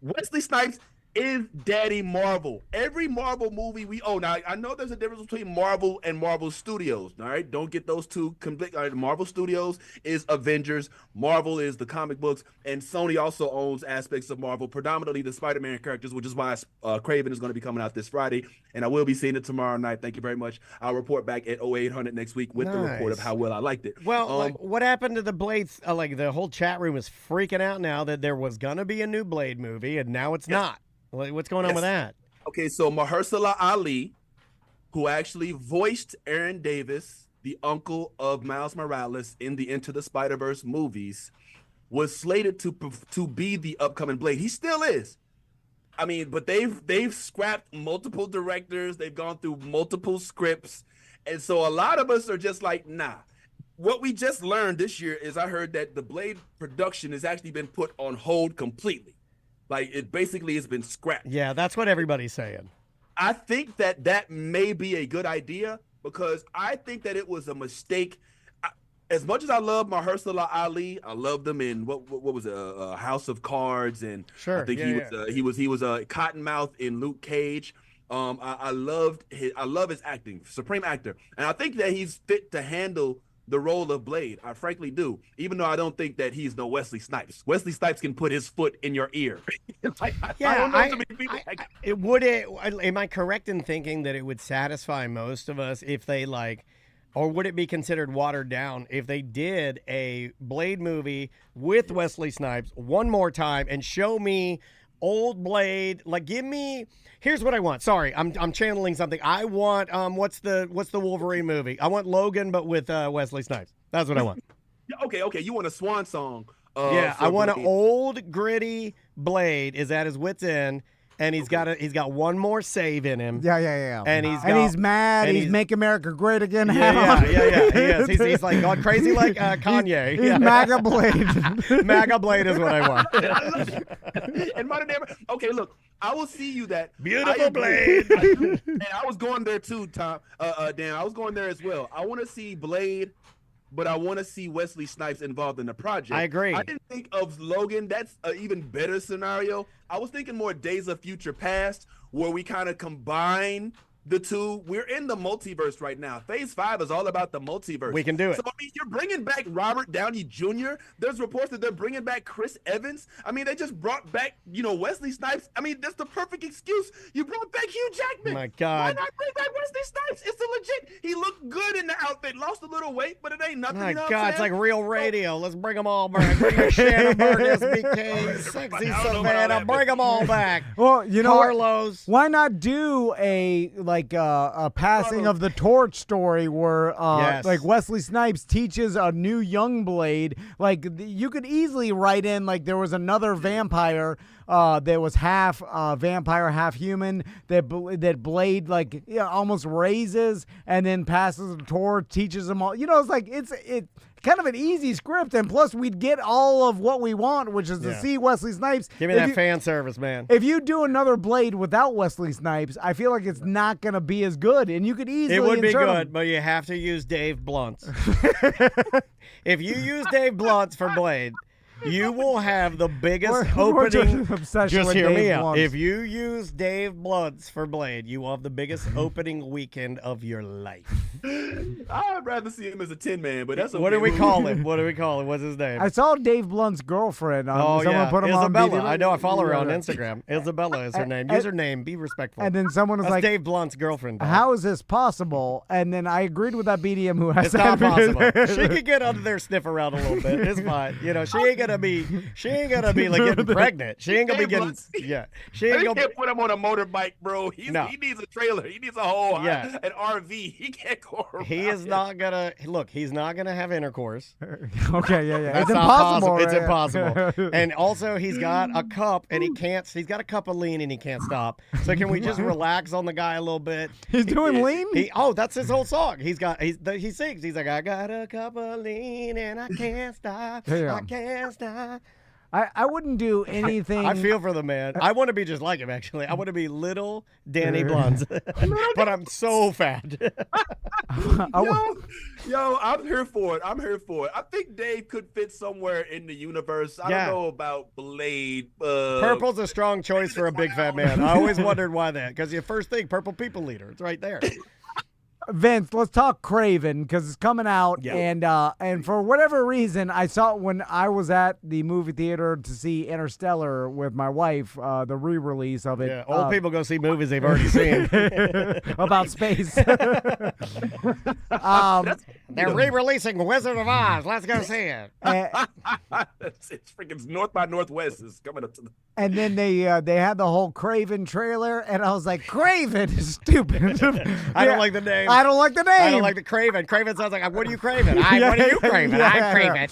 Wesley Snipes is Daddy Marvel. Every Marvel movie we own. Now, I know there's a difference between Marvel and Marvel Studios. All right, don't get those two complete. All right, Marvel Studios is Avengers. Marvel is the comic books, and Sony also owns aspects of Marvel, predominantly the Spider-Man characters, which is why Kraven is going to be coming out this Friday, and I will be seeing it tomorrow night. Thank you very much. I'll report back at 0800 next week with the report of how well I liked it. Well, what happened to the Blade? The whole chat room is freaking out now that there was going to be a new Blade movie, and now it's not. What's going on with that? Okay, so Mahershala Ali, who actually voiced Aaron Davis, the uncle of Miles Morales in the Into the Spider-Verse movies, was slated to be the upcoming Blade. He still is. I mean, but they've scrapped multiple directors. They've gone through multiple scripts. And so a lot of us are just like, nah. what we just learned this year is I heard that the Blade production has actually been put on hold completely. Like, it basically has been scrapped. Yeah, that's what everybody's saying. I think that may be a good idea because I think that it was a mistake. As much as I love Mahershala Ali, I loved him in what was it, House of Cards, and sure, I think he was a Cottonmouth in Luke Cage. I love his acting, supreme actor, and I think that he's fit to handle the role of Blade. I frankly do, even though I don't think that he's no Wesley Snipes. Wesley Snipes can put his foot in your ear. I don't know too many people. Am I correct in thinking that it would satisfy most of us if they or would it be considered watered down if they did a Blade movie with Wesley Snipes one more time and show me old Blade? Like, give me. Here's what I want. Sorry, I'm channeling something. I want what's the Wolverine movie? I want Logan, but with Wesley Snipes. That's what I want. Okay. You want a swan song? I want an old gritty Blade is at his wit's end. And he's got one more save in him. Yeah. And he's mad. He's Make America Great Again. Yeah. He is. He's like gone crazy like Kanye. He's MAGA Blade. MAGA Blade is what I want. And modern day. Okay, look, I will see you that beautiful Blade. And I was going there too, Tom. Dan, I was going there as well. I want to see Blade, but I want to see Wesley Snipes involved in the project. I agree. I didn't think of Logan. That's an even better scenario. I was thinking more Days of Future Past, where we kind of combine the two. We're in the multiverse right now. Phase 5 is all about the multiverse. We can do it. So, I mean, you're bringing back Robert Downey Jr. There's reports that they're bringing back Chris Evans. I mean, they just brought back, Wesley Snipes. I mean, that's the perfect excuse. You brought back Hugh Jackman. My God. Why not bring back Wesley Snipes? It's a legit. He looked good in the outfit. Lost a little weight, but it ain't nothing. My you know God, what it's like real radio. Let's bring them all back. Bring your Shannonburg, SBK, Sexy Savannah. Bring them all back. Well, Carlos. Why not do a passing of the torch story where like Wesley Snipes teaches a new young Blade? Like, you could easily write in like there was another vampire that was half vampire, half human that Blade almost raises and then passes the torch, teaches them all. It's like it's kind of an easy script, and plus we'd get all of what we want, which is to see Wesley Snipes. Give me that fan service, man. If you do another Blade without Wesley Snipes, I feel like it's not going to be as good, and you could easily It would be good, him. But you have to use Dave Blunt's. If you use Dave Blunt's for Blade, you will have the biggest opening. Just hear me out. If you use Dave Blunt's for Blade, you will have the biggest opening weekend of your life. I'd rather see him as a Tin Man, but that's okay. What do we call him? What's his name? I saw Dave Blunt's girlfriend. Someone put him Isabella. on I know. I follow her on Instagram. Isabella is her name. Username. Be respectful. And then someone was That's Dave Blunt's girlfriend. Dog. How is this possible? And then I agreed with that BDM who has it's not possible. She could get under there, sniff around a little bit. It's fine. She ain't gonna be like getting pregnant. She ain't gonna be getting. Yeah. She ain't gonna can't put him on a motorbike, bro. He needs a trailer. He needs a whole an RV. He can't go around. He is not gonna look. He's not gonna have intercourse. Okay, yeah. That's it's impossible. It's impossible. And also, he's got a cup, and he can't. He's got a cup of lean, and he can't stop. So can we just relax on the guy a little bit? He's doing lean. That's his whole song. He sings. He's like, I got a cup of lean, and I can't stop. I can't stop. I wouldn't do anything. I feel for the man. I want to be just like him, actually. I want to be little Danny Blunt, but I'm so fat. Yo, I'm here for it. I think Dave could fit somewhere in the universe. I don't know about Blade. Purple's a strong choice for a big fat man. I always wondered why that, because your first thing, Purple People Leader. It's right there. Vince, let's talk Craven because it's coming out, and for whatever reason, I saw it when I was at the movie theater to see Interstellar with my wife, the re-release of it. Yeah, old people go see movies they've already seen about space. They're re-releasing Wizard of Oz. Let's go see it. It's freaking North by Northwest is coming up to the. And then they had the whole Craven trailer, and I was like, Craven is stupid. I don't like the name. I don't like the name. I don't like the Craven. Craven sounds like, what are you craving? What are you craving?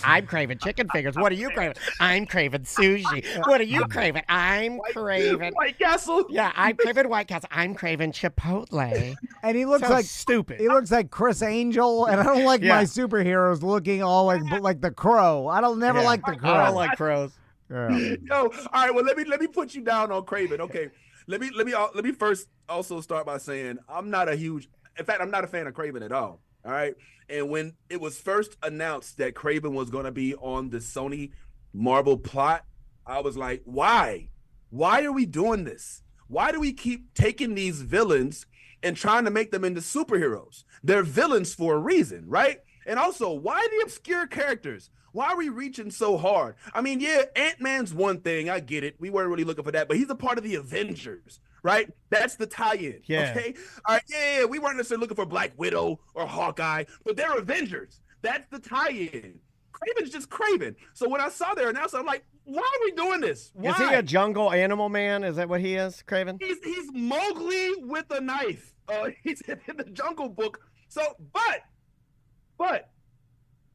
I'm craving chicken fingers. What are you craving? I'm craving sushi. What are you craving? I'm craving White Castle. Yeah, I'm craving White Castle. I'm craving Chipotle. And he looks like stupid. He looks like Chris Angel, and I don't like my superheroes looking all like the Crow. I don't never like the Crow. I don't like crows. Yeah. Yo, all right. Well, let me put you down on Kraven. Okay. Let me first also start by saying I'm not a fan of Kraven at all. All right. And when it was first announced that Kraven was going to be on the Sony Marvel plot, I was like, why? Why are we doing this? Why do we keep taking these villains and trying to make them into superheroes? They're villains for a reason, right? And also, why the obscure characters? Why are we reaching so hard? I mean, yeah, Ant-Man's one thing. I get it. We weren't really looking for that, but he's a part of the Avengers, right? That's the tie-in, okay? All right, yeah, we weren't necessarily looking for Black Widow or Hawkeye, but they're Avengers. That's the tie-in. Kraven's just Kraven. So when I saw their announcement, I'm like, why are we doing this? Why? Is he a jungle animal man? Is that what he is, Kraven? He's Mowgli with a knife. He's in the Jungle Book. So, but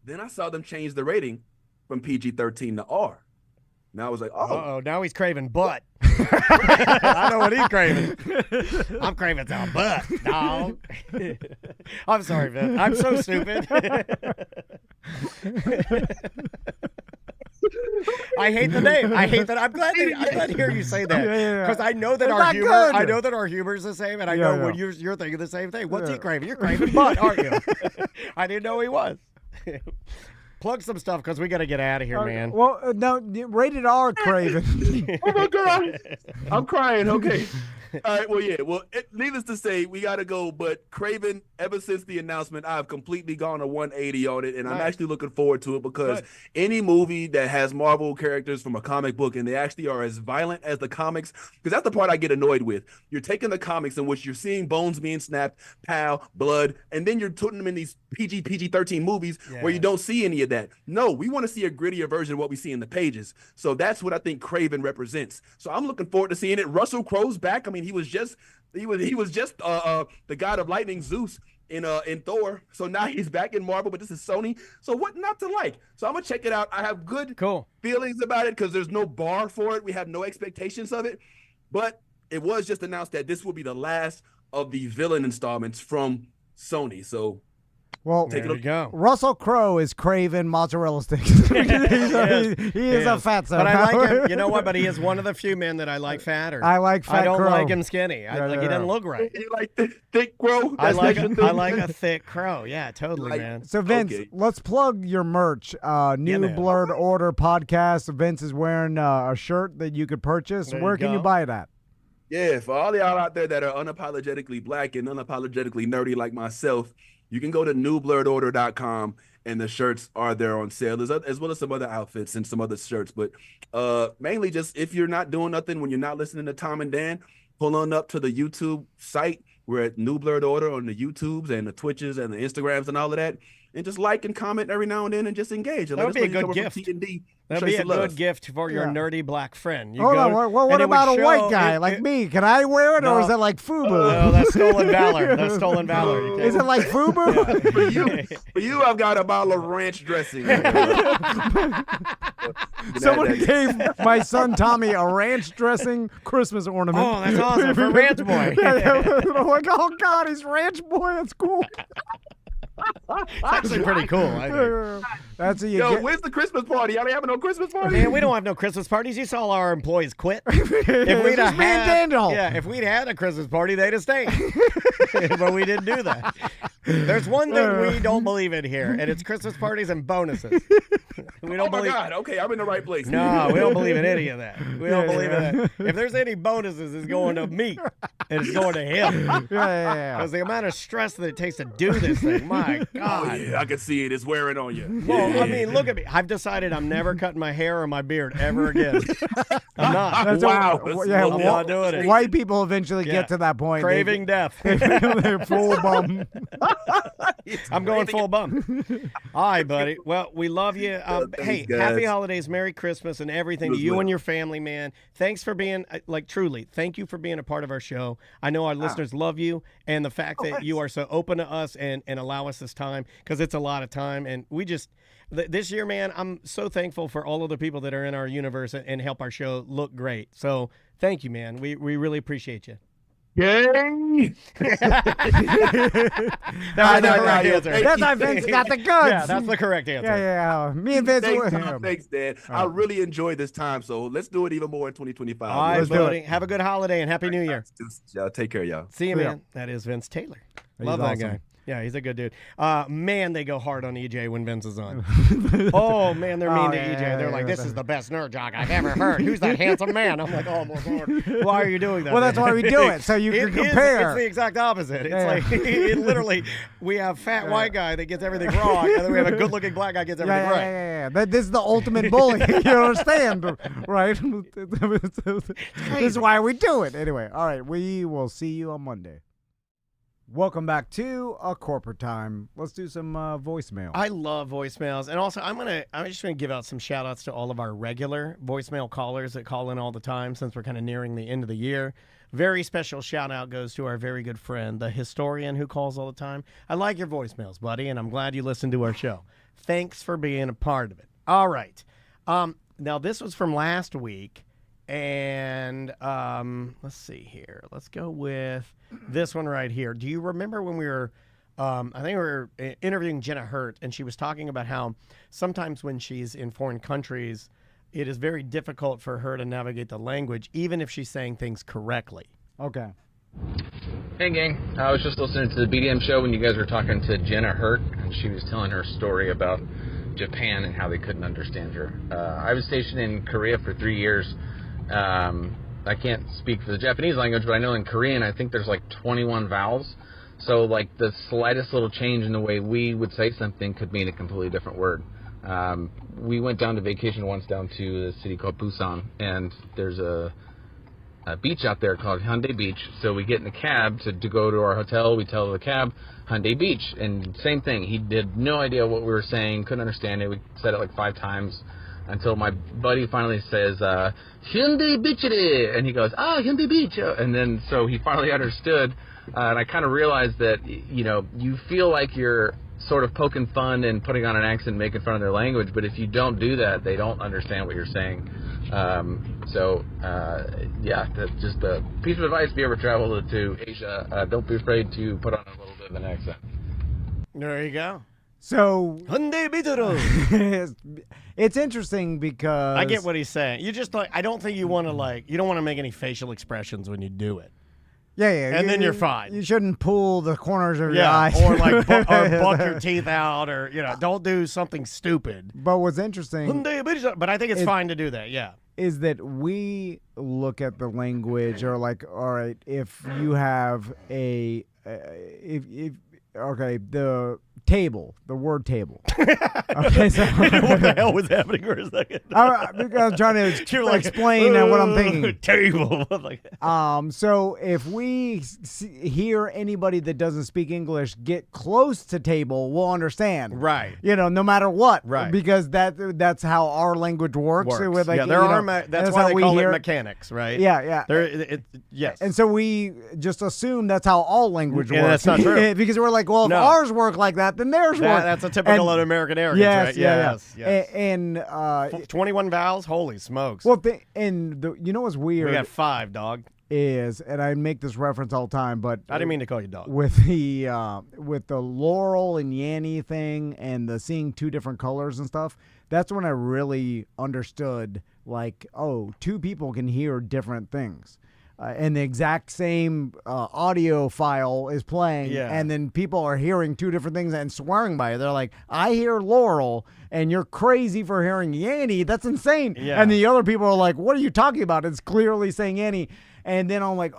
then I saw them change the rating from PG-13 to R. Now I was like, oh. Now he's craving butt. I know what he's craving. I'm craving some butt, dog. I'm sorry, Vince. I'm so stupid. I hate the name. I hate that. I'm glad to hear you say that because I know that our humor. Good. I know that our humor is the same, and I know when you're thinking the same thing. What's he craving? You're craving butt, aren't you? I didn't know he was. Plug some stuff because we got to get out of here, man. Well, no, rated R, Kraven. Oh my God, I'm crying. Okay. All right. Well, yeah. Well, needless to say, we got to go. But Kraven, ever since the announcement, I've completely gone a 180 on it, and I'm actually looking forward to it because any movie that has Marvel characters from a comic book and they actually are as violent as the comics, because that's the part I get annoyed with. You're taking the comics in which you're seeing bones being snapped, pow, blood, and then you're putting them in these PG-13 movies where you don't see any of that. No, we want to see a grittier version of what we see in the pages. So that's what I think Kraven represents. So I'm looking forward to seeing it. Russell Crowe's back. I mean, he was just the god of lightning, Zeus, in Thor. So now he's back in Marvel, but this is Sony. So what not to like? So I'm gonna check it out. I have good feelings about it because there's no bar for it. We have no expectations of it, but it was just announced that this will be the last of the villain installments from Sony. So. Well, there you go. Russell Crowe is Kraven mozzarella sticks. He is a fat son. But I like him. You know what? But he is one of the few men that I like fatter. I like fat I don't Crow. like him skinny. He doesn't look right. You like thick Crow? I like a thick Crow. Yeah, totally, man. So, Vince, let's plug your merch. New Blurred Order podcast. Vince is wearing a shirt that you could purchase. Where can you buy it at? Yeah, for all y'all out there that are unapologetically black and unapologetically nerdy like myself, you can go to newblurredorder.com and the shirts are there on sale, as well as some other outfits and some other shirts. But mainly just if you're not doing nothing when you're not listening to Tom and Dan, pull on up to the YouTube site. We're at New Blurred Order on the YouTubes and the Twitches and the Instagrams and all of that. And just like and comment every now and then and just engage. That would be a good gift. That would be a good gift for your nerdy black friend. Hold on, what about a white guy like me? Can I wear it or is it like FUBU? No, that's stolen valor. That's stolen valor. Is it like FUBU? For you, I've got a bottle of ranch dressing. Someone gave my son Tommy a ranch dressing Christmas ornament. Oh, that's awesome for Ranch Boy. I'm like, oh God, he's Ranch Boy. That's cool. It's actually pretty cool. I think. That's what you Yo, get. Where's the Christmas party? Y'all ain't having no Christmas party? Man, we don't have no Christmas parties. You saw our employees quit. If we'd had a Christmas party, they'd have stayed. But we didn't do that. There's one thing we don't believe in here, and it's Christmas parties and bonuses. We don't believe. Oh my God! Okay, I'm in the right place. No, we don't believe in any of that. We don't believe in that. If there's any bonuses, it's going to me, and it's going to him. Because the amount of stress that it takes to do this thing, my God. Oh, yeah, I can see it. It's wearing on you. Well, I mean, look at me. I've decided I'm never cutting my hair or my beard ever again. I'm not. I'm not doing it. White people eventually get to that point. Craving death. They're full bum. I'm going full bum. All right, buddy. Well, we love you. Hey, happy holidays, Merry Christmas, and everything to you and your family, man. Thanks for being, truly, thank you for being a part of our show. I know our listeners love you, and the fact that you are so open to us and allow us this time, because it's a lot of time, and we just, this year, man, I'm so thankful for all of the people that are in our universe and help our show look great. So thank you, man. We really appreciate you. Yay! That's the correct answer. That's how Vince got the goods. Yeah, that's the correct answer. Yeah. Me and Vince. Thanks, Dad. I really enjoyed this time, so let's do it even more in 2025. All right, buddy. Have a good holiday and Happy New Year. Y'all take care, y'all. See you, man. That is Vince Taylor. Love that guy. Yeah, he's a good dude. Man, they go hard on EJ when Vince is on. Oh, man, they're mean to EJ. They're like, this is the best nerd jock I've ever heard. Who's that handsome man? I'm like, oh, my Lord. Why are you doing that? Well, that's why we do it, so you can compare. It's the exact opposite. It's like, it literally, we have fat white guy that gets everything wrong, and then we have a good-looking black guy that gets everything right. Yeah. This is the ultimate bully. You understand, right? This is why we do it. Anyway, all right, we will see you on Monday. Welcome back to A Corporate Time. Let's do some voicemail. I love voicemails. And also, I'm just going to give out some shout-outs to all of our regular voicemail callers that call in all the time since we're kind of nearing the end of the year. Very special shout-out goes to our very good friend, the historian who calls all the time. I like your voicemails, buddy, and I'm glad you listened to our show. Thanks for being a part of it. All right. Now, this was from last week. And let's see here. Let's go with this one right here. Do you remember when we were, I think we were interviewing Jenna Hurt, and she was talking about how sometimes when she's in foreign countries, it is very difficult for her to navigate the language, even if she's saying things correctly. Okay. Hey, gang. I was just listening to the BDM show when you guys were talking to Jenna Hurt, and she was telling her story about Japan and how they couldn't understand her. I was stationed in Korea for 3 years. I can't speak for the Japanese language, but I know in Korean, I think there's like 21 vowels. So like the slightest little change in the way we would say something could mean a completely different word. We went down to vacation once down to the city called Busan, and there's a beach out there called Hyundai Beach. So we get in a cab to go to our hotel. We tell the cab Hyundai Beach, and same thing. He had no idea what we were saying, couldn't understand it. We said it like 5 times. Until my buddy finally says, Hyundai Beach it is. And he goes, Hyundai Beach. And then, so he finally understood. And I kind of realized that, you know, you feel like you're sort of poking fun and putting on an accent, making fun of their language. But if you don't do that, they don't understand what you're saying. Yeah, that's just a piece of advice if you ever travel to Asia. Don't be afraid to put on a little bit of an accent. There you go. So it's interesting because I get what he's saying. You just like, I don't think you want to you don't want to make any facial expressions when you do it. Yeah. And then you're fine. You shouldn't pull the corners of your eyes. Or like buck your teeth out, or, you know, don't do something stupid. But what's interesting, but I think it's fine to do that, is that we look at the language, or like, all right, if you have the word table. Okay, so what the hell was happening for a second? I was trying to explain what I'm thinking. Table. So if we hear anybody that doesn't speak English get close to table, we'll understand. Right. You know, no matter what. Right. Because that's how our language works. With, like, that's why they call it mechanics, right? Yeah. Yes. And so we just assume that's how all language works. That's not true. Because we're like, well, if ours work like that, then theirs work. That's a typical American arrogance, right? Yes. And 21 vowels? Holy smokes. Well, you know what's weird? We got 5, dog. And I make this reference all the time, but I didn't mean to call you dog. With the Laurel and Yanny thing and the seeing 2 different colors and stuff, that's when I really understood, like, 2 people can hear different things. And the exact same audio file is playing, and then people are hearing 2 different things and swearing by it. They're like, I hear Laurel, and you're crazy for hearing Yanny. That's insane. Yeah. And the other people are like, what are you talking about? It's clearly saying Yanny. And then I'm like,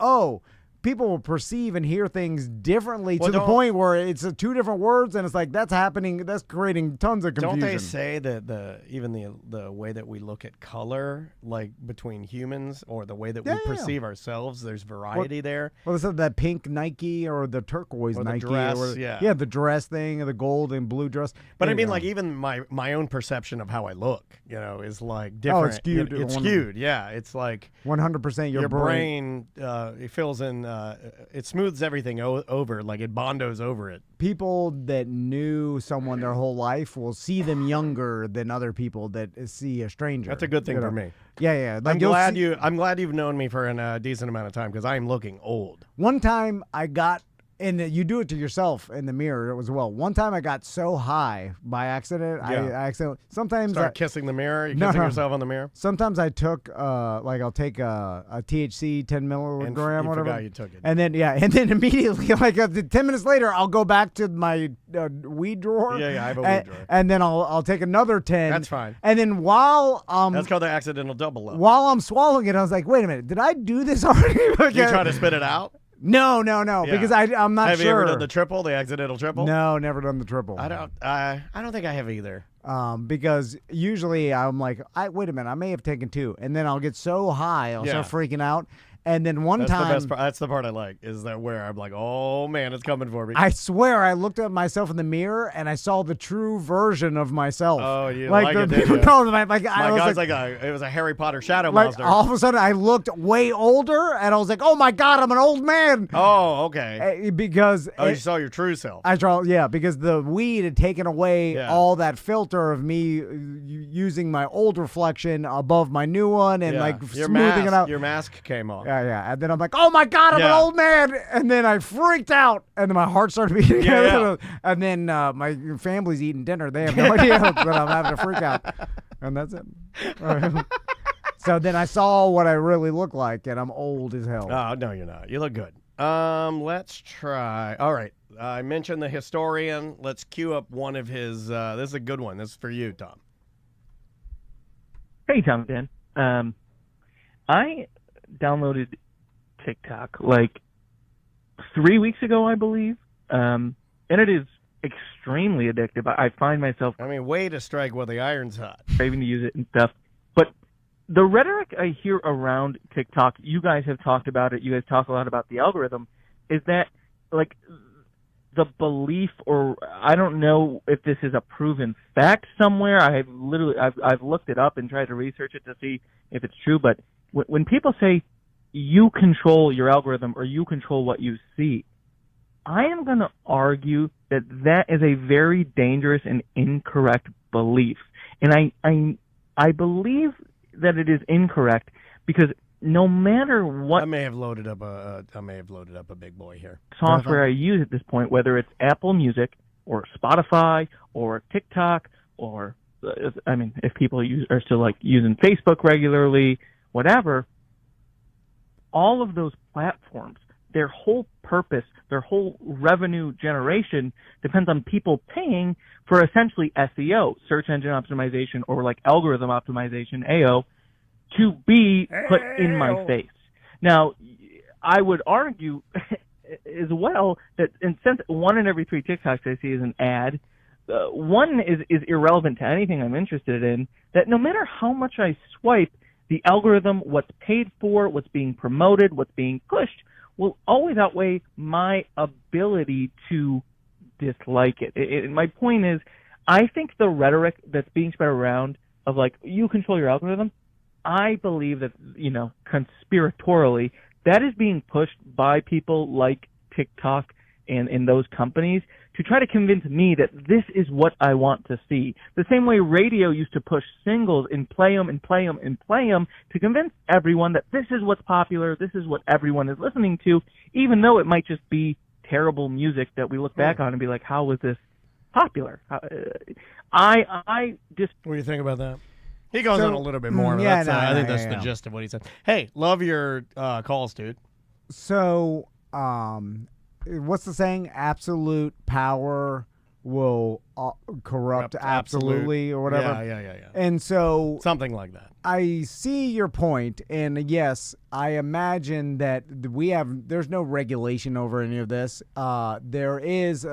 people will perceive and hear things differently to the point where it's 2 different words, and it's like that's happening. That's creating tons of confusion. Don't they say that even the way that we look at color, like between humans, or the way that we perceive ourselves, there's variety there. Well, they said that pink Nike or the turquoise Nike, the dress, the dress thing, or the gold and blue dress. But I mean, like, even my own perception of how I look, you know, is like different. It's skewed. It's skewed. Yeah, it's like 100%. Your brain it fills in it smooths everything over, like it bondos over it. People that knew someone their whole life will see them younger than other people that see a stranger. That's a good thing for me. Yeah. Like I'm glad you've known me for a decent amount of time because I'm looking old. One time I got, and you do it to yourself in the mirror as well. One time I got so high by accident. I accidentally sometimes start kissing the mirror. You're kissing yourself on the mirror. Sometimes I took I'll take a THC 10 milligram and whatever. Forgot you took it. And then immediately 10 minutes later I'll go back to my weed drawer. Yeah, I have a weed drawer. And then I'll take another 10. That's fine. And then while that's called the accidental double up. While I'm swallowing it, I was like, wait a minute, did I do this already? You try to spit it out? No, because I'm not sure. Have you ever done the triple, the accidental triple? No, never done the triple. I don't think I have either. Because usually I'm like, wait a minute, I may have taken 2, and then I'll get so high, I'll start freaking out. And then one time, the best part, that's the part I like, is that where I'm like, oh man, it's coming for me. I swear, I looked at myself in the mirror and I saw the true version of myself. Oh, you like it, did you? No, it was a Harry Potter shadow monster. All of a sudden, I looked way older, and I was like, oh my god, I'm an old man. Oh, okay. Because you saw your true self. Because the weed had taken away all that filter of me using my old reflection above my new one and smoothing it out. Your mask came off. Yeah. And then I'm like, oh my God, I'm an old man. And then I freaked out. And then my heart started beating. Yeah. And then my family's eating dinner. They have no idea that I'm having a freak out. And that's it. So then I saw what I really look like, and I'm old as hell. Oh, no, you're not. You look good. Let's try. All right. I mentioned the historian. Let's cue up one of his. This is a good one. This is for you, Tom. Hey, Tom and Dan. I downloaded TikTok like 3 weeks ago, I believe, and it is extremely addictive. I find myself way to strike while the iron's hot, craving to use it and stuff. But the rhetoric I hear around TikTok, you guys have talked about it, you guys talk a lot about the algorithm, is that like the belief, or I don't know if this is a proven fact somewhere. I've looked it up and tried to research it to see if it's true, but when people say you control your algorithm or you control what you see, I am going to argue that that is a very dangerous and incorrect belief. And I believe that it is incorrect because no matter what I may have loaded up a big boy here. Software I use at this point, whether it's Apple Music or Spotify or TikTok or if people are still like using Facebook regularly, whatever, all of those platforms, their whole purpose, their whole revenue generation depends on people paying for essentially SEO, search engine optimization, or like algorithm optimization, AO, to be put in my face. Now, I would argue as well that since 1 in every 3 TikToks I see is an ad, one is irrelevant to anything I'm interested in, that no matter how much I swipe, the algorithm, what's paid for, what's being promoted, what's being pushed, will always outweigh my ability to dislike it. My point is, I think the rhetoric that's being spread around of like, you control your algorithm, I believe that, conspiratorially, that is being pushed by people like TikTok and those companies to try to convince me that this is what I want to see. The same way radio used to push singles and play them and play them and play them to convince everyone that this is what's popular, this is what everyone is listening to, even though it might just be terrible music that we look back on and be like, how was this popular? I just... What do you think about that? He goes on a little bit more. I think that's the gist of what he said. Hey, love your calls, dude. So, what's the saying? Absolute power will corrupt absolutely, or whatever. Yeah. And so something like that. I see your point, and yes, I imagine that there's no regulation over any of this. There is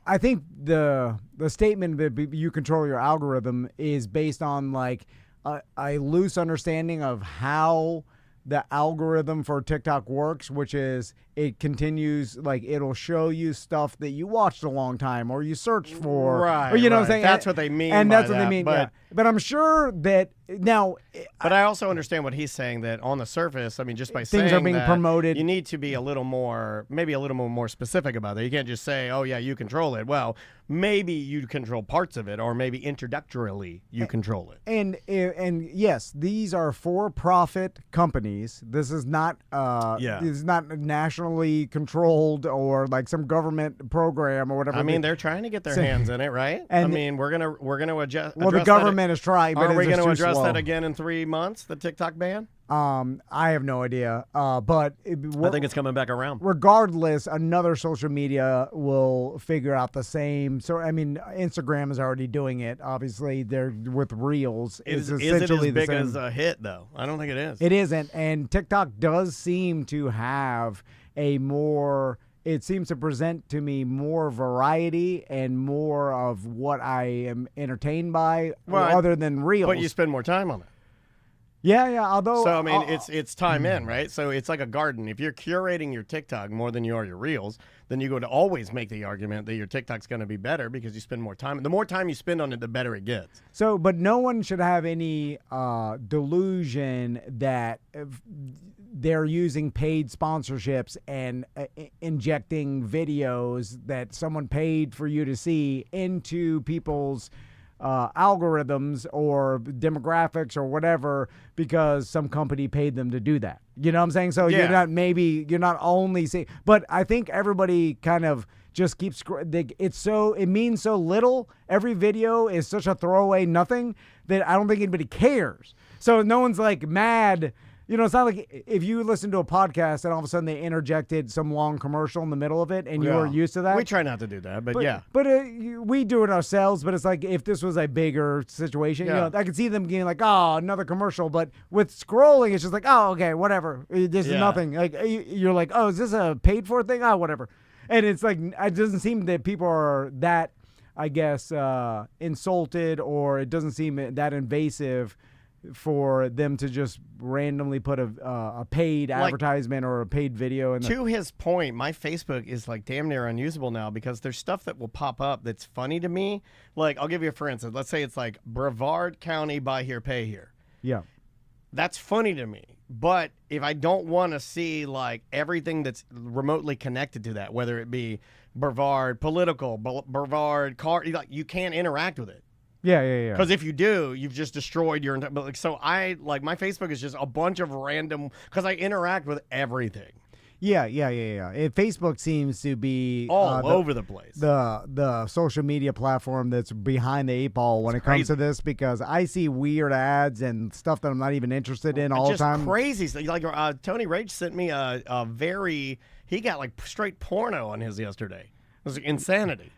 I think the statement that you control your algorithm is based on like a loose understanding of how the algorithm for TikTok works, which is it continues, like it'll show you stuff that you watched a long time or you searched for. Right. Or, you know right. what I'm saying? That's what they mean. And by that's what they mean. But But I'm sure that now. But I also understand what he's saying, that on the surface, I mean, just by things saying are being that, promoted. you need to be a little more, maybe a little more specific about that. You can't just say, "Oh yeah, you control it." Well, maybe you control parts of it, or maybe introductorily you control it. And yes, these are for-profit companies. This is not This is not nationally controlled or like some government program or whatever. I mean, they're trying to get their hands in it, right? And I mean, we're gonna adjust. Well, the government is trying, but are we going to address that again in 3 months? The TikTok ban? I have no idea. But I think it's coming back around. Regardless, another social media will figure out the same. So I mean, Instagram is already doing it. Obviously, they're with Reels. Is it as big as a hit though? I don't think it is. It isn't, and TikTok does seem to have a more. It seems to present to me more variety and more of what I am entertained by, other than Reels. But you spend more time on it. Yeah. Although, so I mean, it's time in, right? So it's like a garden. If you're curating your TikTok more than you are your Reels, then you go to always make the argument that your TikTok's going to be better because you spend more time. The more time you spend on it, the better it gets. So, but no one should have any delusion that they're using paid sponsorships and injecting videos that someone paid for you to see into people's algorithms or demographics or whatever because some company paid them to do that. You know what I'm saying? So you're not only seeing, but I think everybody kind of just keeps, it means so little. Every video is such a throwaway nothing that I don't think anybody cares. So no one's like mad. You know, it's not like if you listen to a podcast and all of a sudden they interjected some long commercial in the middle of it and you were used to that. We try not to do that, but yeah. But we do it ourselves, but it's like if this was a bigger situation, you know, I could see them getting like, oh, another commercial. But with scrolling, it's just like, oh, okay, whatever. This is nothing. Like you're like, oh, is this a paid for thing? Oh, whatever. And it's like, it doesn't seem that people are that, I guess, insulted, or it doesn't seem that invasive for them to just randomly put a paid advertisement or a paid video. To his point, my Facebook is like damn near unusable now because there's stuff that will pop up that's funny to me. Like, I'll give you a for instance. Let's say it's like Brevard County, buy here, pay here. Yeah. That's funny to me. But if I don't want to see like everything that's remotely connected to that, whether it be Brevard political, Brevard car, you can't interact with it. Yeah. Because if you do, you've just destroyed your entire. Like, so my Facebook is just a bunch of random, because I interact with everything. Yeah. Facebook seems to be all over the place. The social media platform that's behind the eight ball when it comes to this, because I see weird ads and stuff that I'm not even interested in all the time. Just crazy. Like Tony Rage sent me he got like straight porno on his yesterday. It was insanity.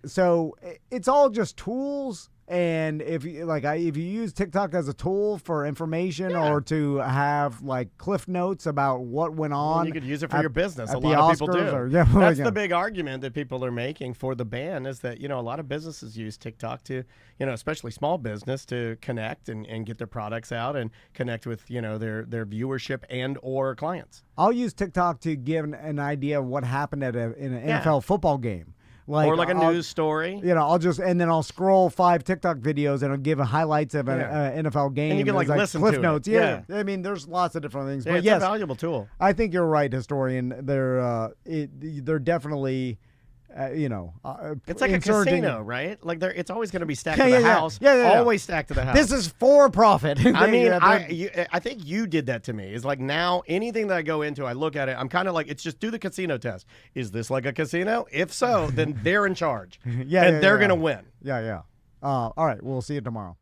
So it's all just tools. And if you use TikTok as a tool for information or to have like cliff notes about what went on, you could use it for your business. A lot of people do. That's the big argument that people are making for the ban, is that, a lot of businesses use TikTok to, especially small business, to connect and get their products out and connect with, their viewership and or clients. I'll use TikTok to give an idea of what happened in an NFL football game. Or like a news story. I'll scroll 5 TikTok videos and I'll give highlights of an NFL game. And you can listen cliff to notes. it. Yeah. I mean, there's lots of different things. Yeah, but it's yes, a valuable tool. I think you're right, historian. They're definitely, it's like a casino, right? Like it's always going to be stacked to the house. Yeah. Always stacked to the house. This is for profit. I mean, I think you did that to me. It's like now anything that I go into, I look at it. I'm kind of like, it's just do the casino test. Is this like a casino? If so, then they're in charge. They're going to win. Yeah. All right. We'll see you tomorrow.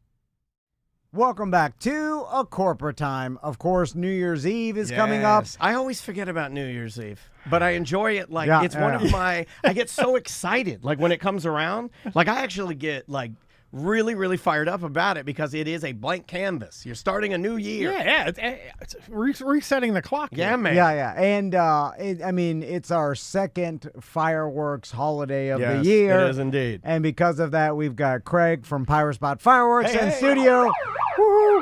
Welcome back to A Corporate Time. Of course, New Year's Eve is coming up. I always forget about New Year's Eve, but I enjoy it. It's one of my, I get so excited. Like when it comes around, like I actually get like really, really fired up about it because it is a blank canvas. You're starting a new year. Yeah. It's resetting the clock. Yeah, man. Yeah. And it's our second fireworks holiday of the year. It is indeed. And because of that, we've got Craig from PYROSPOT Fireworks in studio.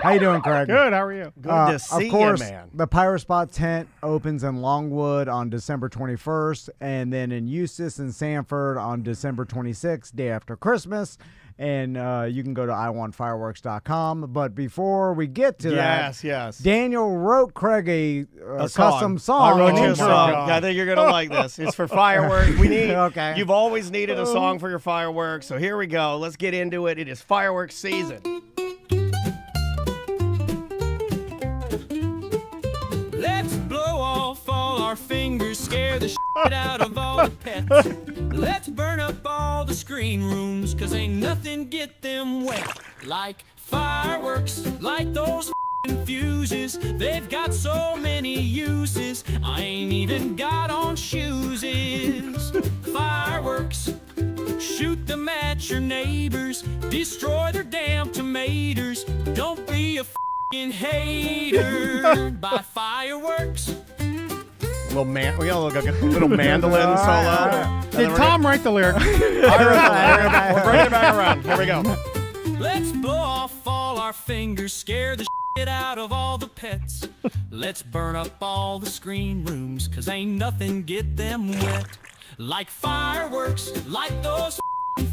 How you doing, Craig? Good. How are you? Good to see you, man. Of course, the PYROSPOT tent opens in Longwood on December 21st, and then in Eustis and Sanford on December 26th, day after Christmas. And you can go to iwantfireworks.com. But before we get to that, Daniel wrote Craig a custom song. I wrote you a song. I think you're going to like this. It's for fireworks. We need. You've always needed a song for your fireworks. So here we go. Let's get into it. It is fireworks season. Let's blow off all our fingers, scare the shit out of all the pets. Let's burn up all the screen rooms, cause ain't nothing get them wet. Like fireworks, like those fuses, they've got so many uses, I ain't even got on shoeses. Fireworks, shoot them at your neighbors, destroy their damn tomatoes. Don't be a hater. By fireworks. We got a little mandolin solo. Did Tom write the lyric? We're bringing it back around. Here we go. Let's blow off all our fingers, scare the shit out of all the pets. Let's burn up all the screen rooms, cause ain't nothing get them wet. Like fireworks, like those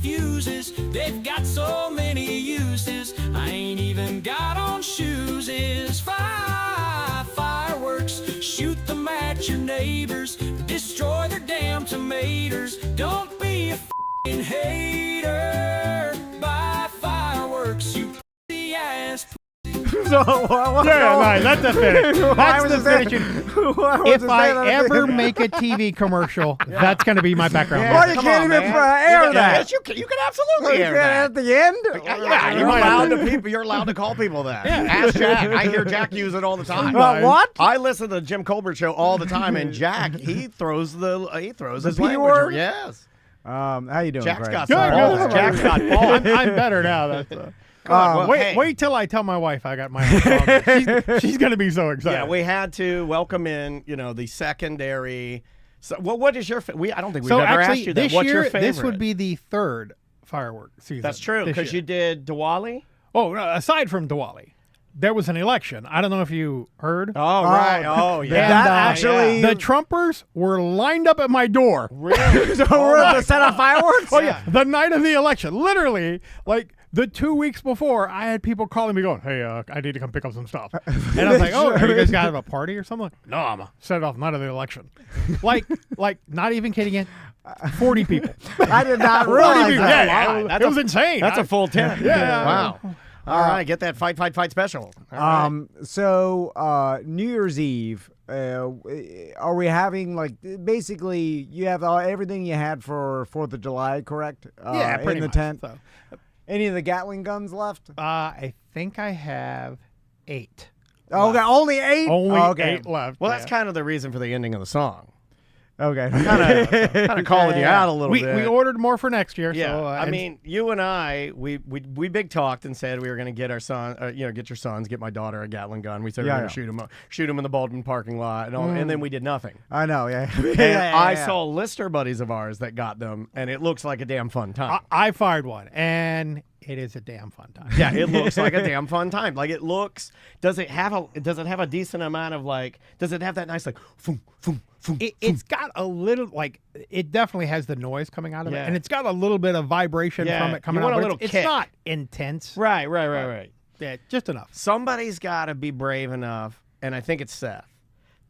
fuses, they've got so many uses, I ain't even got on shoes. Is fireworks, shoot them at your neighbors, destroy their damn tomatoes. Don't be a hater. Buy fireworks, you pussy ass. So what that's the finish. That's the finish. If I ever make a TV commercial, that's going to be my background. Well, you can't even air that. Yes, you can absolutely air that. At the end? You're allowed to call people that. Ask Jack. I hear Jack use it all the time. What? I listen to the Jim Colbert show all the time, and Jack, he throws his P language. word? Yes. How you doing, Jack's Greg? got balls. Jack's got balls. I'm better now. Wait till I tell my wife I got my own song. She's going to be so excited. Yeah, we had to welcome in, the secondary. So, what is your? I don't think we've ever asked you that. What's your favorite? This would be the third firework season. That's true, because you did Diwali. Oh, aside from Diwali, there was an election. I don't know if you heard. Oh, right. Oh, yeah. That actually, the Trumpers were lined up at my door. Really? So we're to set off fireworks? Oh, yeah. The night of the election. Literally, like the 2 weeks before, I had people calling me going, hey, I need to come pick up some stuff. And I was like, oh, are you guys got a party or something? No, I'm going to set it off night of the election. Like, not even kidding it. 40 people. I did not realize that. Yeah, it was insane. That's a full tent. Yeah. Wow. All right, get that fight special. So New Year's Eve, are we having basically you have everything you had for 4th of July, correct? Yeah, pretty in the much, tent. So. Any of the Gatling guns left? I think I have 8. Oh, okay, only 8. Only okay. 8 left. Well, that's kind of the reason for the ending of the song. Okay, kind of calling you out a little bit. We ordered more more next year. Yeah, so, I mean, you and I, we big talked and said we were going to get our son, get your sons, get my daughter a Gatling gun. We said we were going to shoot him in the Baldwin parking lot, and then we did nothing. I know, yeah. I saw lister buddies of ours that got them, and it looks like a damn fun time. I fired one, and it is a damn fun time. Yeah, it looks like a damn fun time. Like it looks. Does it have a decent amount of does it have that nice boom, boom, boom? It's got a little it definitely has the noise coming out of it, and it's got a little bit of vibration from it coming out. It's not intense. Right. Yeah, just enough. Somebody's got to be brave enough, and I think it's Seth,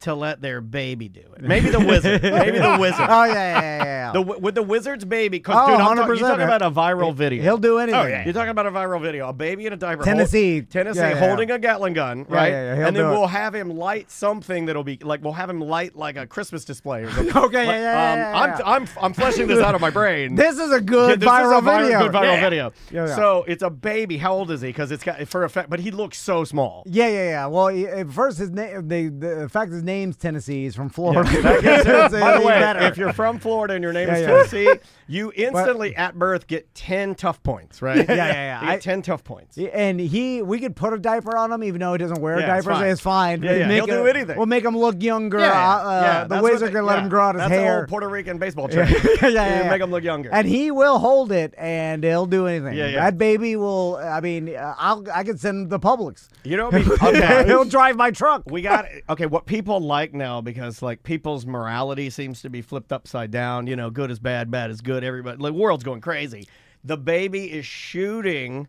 to let their baby do it. Maybe the wizard. Oh, yeah. With the wizard's baby. Because, Oh, dude, 100%. you're talking about a viral video. He'll do anything. Oh, yeah. You're talking about a viral video. A baby in a diaper. Tennessee, holding a Gatling gun, right? Yeah, and then we'll have him light something that'll be we'll have him light a Christmas display or something. Okay, yeah. I'm fleshing this out of my brain. This is a good viral video. Good viral video. Yeah. So it's a baby. How old is he? Because it's got for effect, but he looks so small. Yeah. Well, at first his name, the fact his name's Tennessee, he's from Florida. Yeah. By the way, if you're from Florida and your name is Tennessee, you instantly at birth get 10 tough points, right? Yeah. You get 10 tough points. And we could put a diaper on him, even though he doesn't wear diapers. It's fine. Yeah. He'll do anything. We'll make him look younger. The wizard can let him grow out his hair. That's an old Puerto Rican baseball trick. Yeah. Make him look younger. And he will hold it, and he'll do anything. Yeah. That baby will. I mean, I could send him to Publix. You know what I mean? Okay. He'll drive my truck. We got what people like now, because people's morality seems to be flipped upside down. Good is bad, bad is good. Everybody, the world's going crazy. the baby is shooting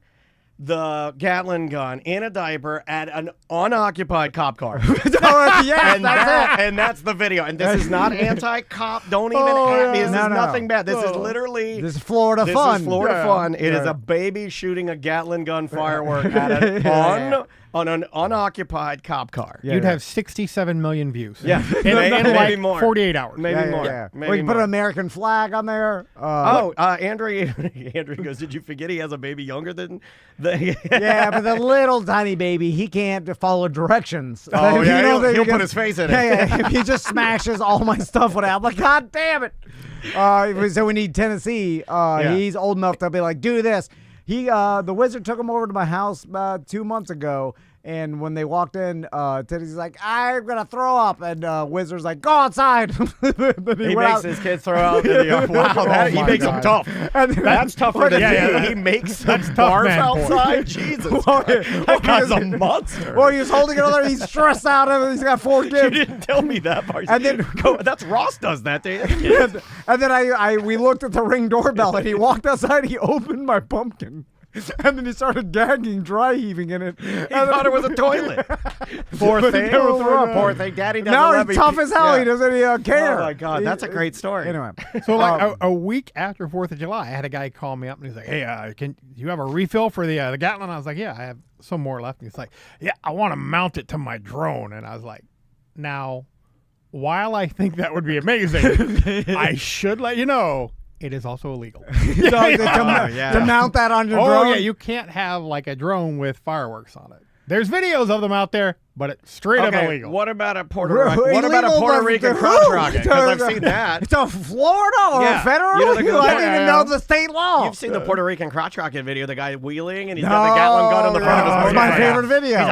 the Gatling gun in a diaper at an unoccupied cop car. Yes, and that's the video. And this is not anti-cop. Don't even at me. This is nothing bad. This is literally... This is Florida fun. This is Florida fun. It is a baby shooting a Gatling gun firework at on an unoccupied cop car. You'd have 67 million views. Yeah. in maybe like more. 48 hours. Maybe more. Yeah. Maybe We can put more. an American flag on there. Andrew goes, did you forget he has a baby younger than the... Yeah, but the little tiny baby, he can't follow directions. Oh, You yeah, know that he'll he put gets- his face in it. Yeah, if he just smashes all my stuff with it, I'm like, God damn it. So we need Tennessee. He's old enough to be like, do this. The wizard took him over to my house about 2 months ago. And when they walked in, Tennessee's like, I'm going to throw up. And Wizard's like, go outside. He makes his kids throw out. He makes them tough. That's tougher than me. He makes them barf outside. Jesus Christ. That guy's a monster. Well, he's holding another. He's stressed out. He's got 4 kids. You didn't tell me that part. And then that's Ross does that. and then we looked at the Ring doorbell, and he walked outside. He opened my pumpkin. And then he started gagging, dry heaving in it. He thought it was a toilet. Poor thing. Poor thing. Daddy doesn't Now love he's me. tough as hell. He doesn't care. Oh, my God. That's a great story. Anyway. So like a week after 4th of July, I had a guy call me up and he's like, hey, can you have a refill for the Gatling? I was like, yeah, I have some more left. And he's like, yeah, I want to mount it to my drone. And I was like, now, while I think that would be amazing, I should let you know it is also illegal. To mount that on your drone? Oh, yeah, you can't have like a drone with fireworks on it. There's videos of them out there, but it's straight up illegal. What about a Puerto Rican crotch rocket? Because I've seen that. It's a Florida or federal? You know, I didn't even know the state law. You've seen the Puerto Rican crotch rocket video, the guy wheeling and he's got the Gatling gun on the front of his It's motorcycle. my favorite video. He's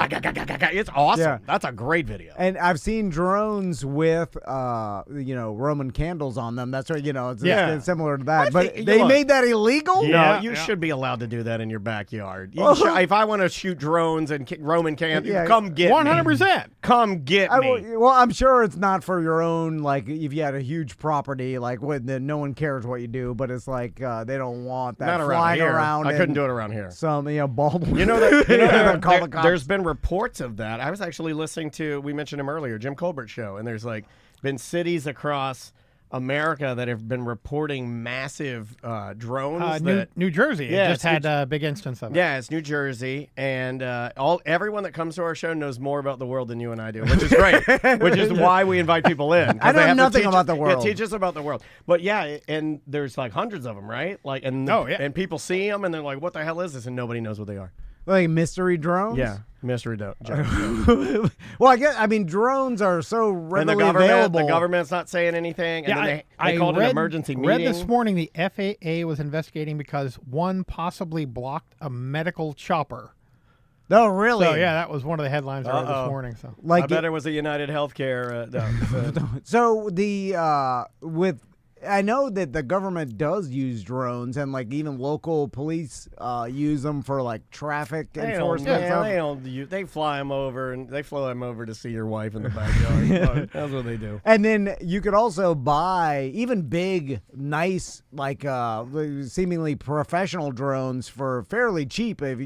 like, it's awesome. Yeah. That's a great video. And I've seen drones with, Roman candles on them. That's right. It's similar to that. But they made that illegal? No, you should be allowed to do that in your backyard. If I want to shoot drones and Roman candles, come get 100%. Come get me. Well, I'm sure it's not for your own, like, if you had a huge property, like, then no one cares what you do, but it's like they don't want that flying around. I couldn't do it around here. Some, bald. You know that there's been reports of that. I was actually listening to, we mentioned him earlier, Jim Colbert's show, and there's like been cities across America that have been reporting massive drones. New Jersey just had a big instance of it. Yeah, it's New Jersey, and everyone that comes to our show knows more about the world than you and I do, which is great. Which is why we invite people in. I know nothing about the world. Yeah, teach us about the world. But yeah, and there's like hundreds of them, right? Like, and people see them, and they're like, "What the hell is this?" And nobody knows what they are. Like mystery drones? Yeah, mystery drones. Well, drones are so readily available. The government's not saying anything. And then they called an emergency meeting. I read this morning the FAA was investigating because one possibly blocked a medical chopper. Oh, really? So, yeah, that was one of the headlines I read this morning. So, I bet it was a United Healthcare. So I know that the government does use drones, and like even local police use them for like traffic enforcement. They fly them over, and they fly them over to see your wife in the backyard. That's what they do. And then you could also buy even big, nice, like seemingly professional drones for fairly cheap. If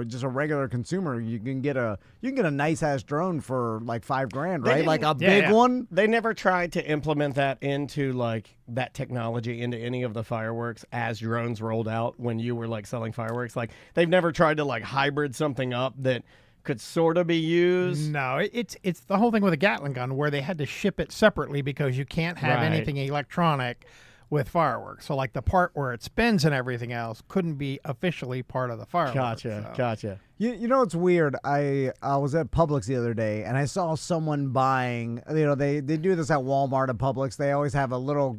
just a regular consumer, you can get a nice ass drone for like $5,000, right? Like a big one. They never tried to implement that into like that technology into any of the fireworks as drones rolled out when you were like selling fireworks. Like they've never tried to like hybrid something up that could sort of be used. No, it's the whole thing with a Gatling gun where they had to ship it separately because you can't have anything electronic with fireworks. So like the part where it spins and everything else couldn't be officially part of the fireworks. Gotcha. You know what's weird? I was at Publix the other day, and I saw someone buying. They do this at Walmart and Publix. They always have a little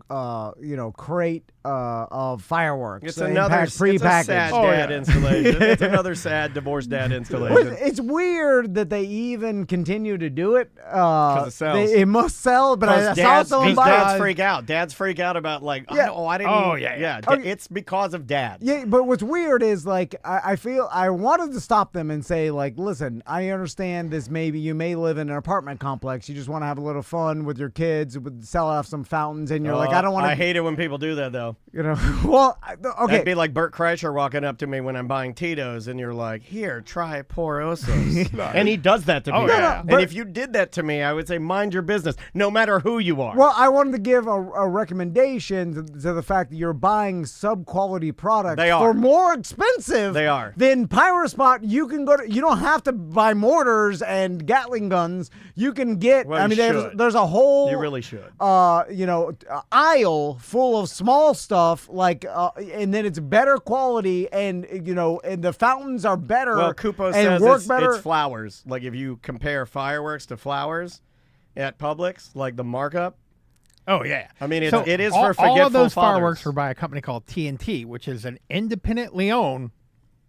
crate of fireworks. It's another sad dad installation. It's another sad divorced dad installation. It's weird that they even continue to do it. Because it sells. It must sell, but I saw someone buy. Dads freak out. Dads freak out about like, I didn't. It's because of dads. Yeah, but what's weird is like I feel I wanted to stop stop them and say, like, listen, I understand this. Maybe you may live in an apartment complex. You just want to have a little fun with your kids, sell off some fountains, and you're like, I don't want to. I hate it when people do that, though. You know, well, okay. That'd be like Bert Kreischer walking up to me when I'm buying Tito's, and you're like, here, try Porosos. And he does that to me. And if you did that to me, I would say, mind your business, no matter who you are. Well, I wanted to give a recommendation to the fact that you're buying sub-quality products for more expensive than PYROSPOT. You can go to, you don't have to buy mortars and Gatling guns. You can get, there's a whole, you really should, aisle full of small stuff, like, and then it's better quality, and, and the fountains are better. Well, Kupo and says better. It's flowers. Like, if you compare fireworks to flowers at Publix, like the markup. Oh, yeah. I mean, it is for forgetful all of those fathers. fireworks are by a company called TNT, which is an independently owned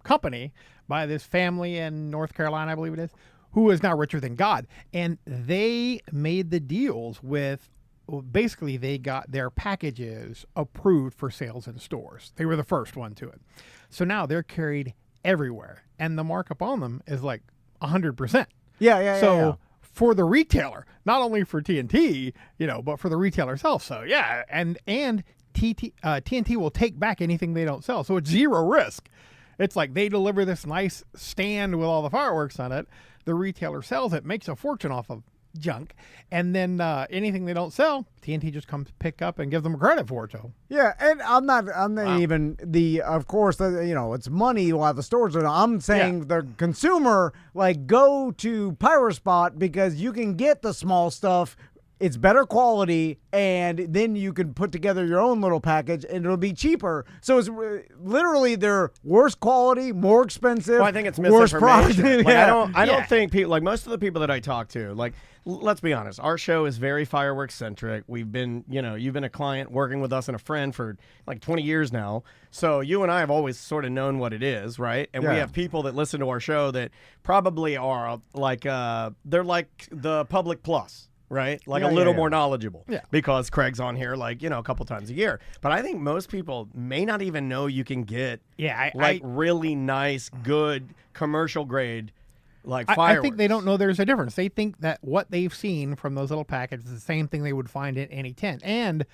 company by this family in North Carolina, I believe it is, who is now richer than God. And they made the deals with, basically, they got their packages approved for sales in stores. They were the first one to it. So now they're carried everywhere. And the markup on them is like 100%. Yeah. For the retailer, not only for TNT, but for the retailer itself. So yeah, and TNT will take back anything they don't sell. So it's zero risk. It's like they deliver this nice stand with all the fireworks on it. The retailer sells it, makes a fortune off of junk, and then anything they don't sell, TNT just comes pick up and gives them credit for it. So yeah, and I'm not even of course, it's money while the stores are. I'm saying the consumer, like, go to PYROSPOT because you can get the small stuff. It's better quality, and then you can put together your own little package, and it'll be cheaper. So it's literally they're worse quality, more expensive. Well, I think it's worse misinformation. product. I don't think people, like most of the people that I talk to, like, let's be honest, our show is very fireworks centric. We've been, you've been a client working with us and a friend for like 20 years now. So you and I have always sort of known what it is, right? And we have people that listen to our show that probably are like, they're like the public plus. Right? Like a little more knowledgeable. Yeah. Because Craig's on here like, a couple times a year. But I think most people may not even know you can get really nice, good, commercial grade fireworks. I think they don't know there's a difference. They think that what they've seen from those little packets is the same thing they would find in any tent. And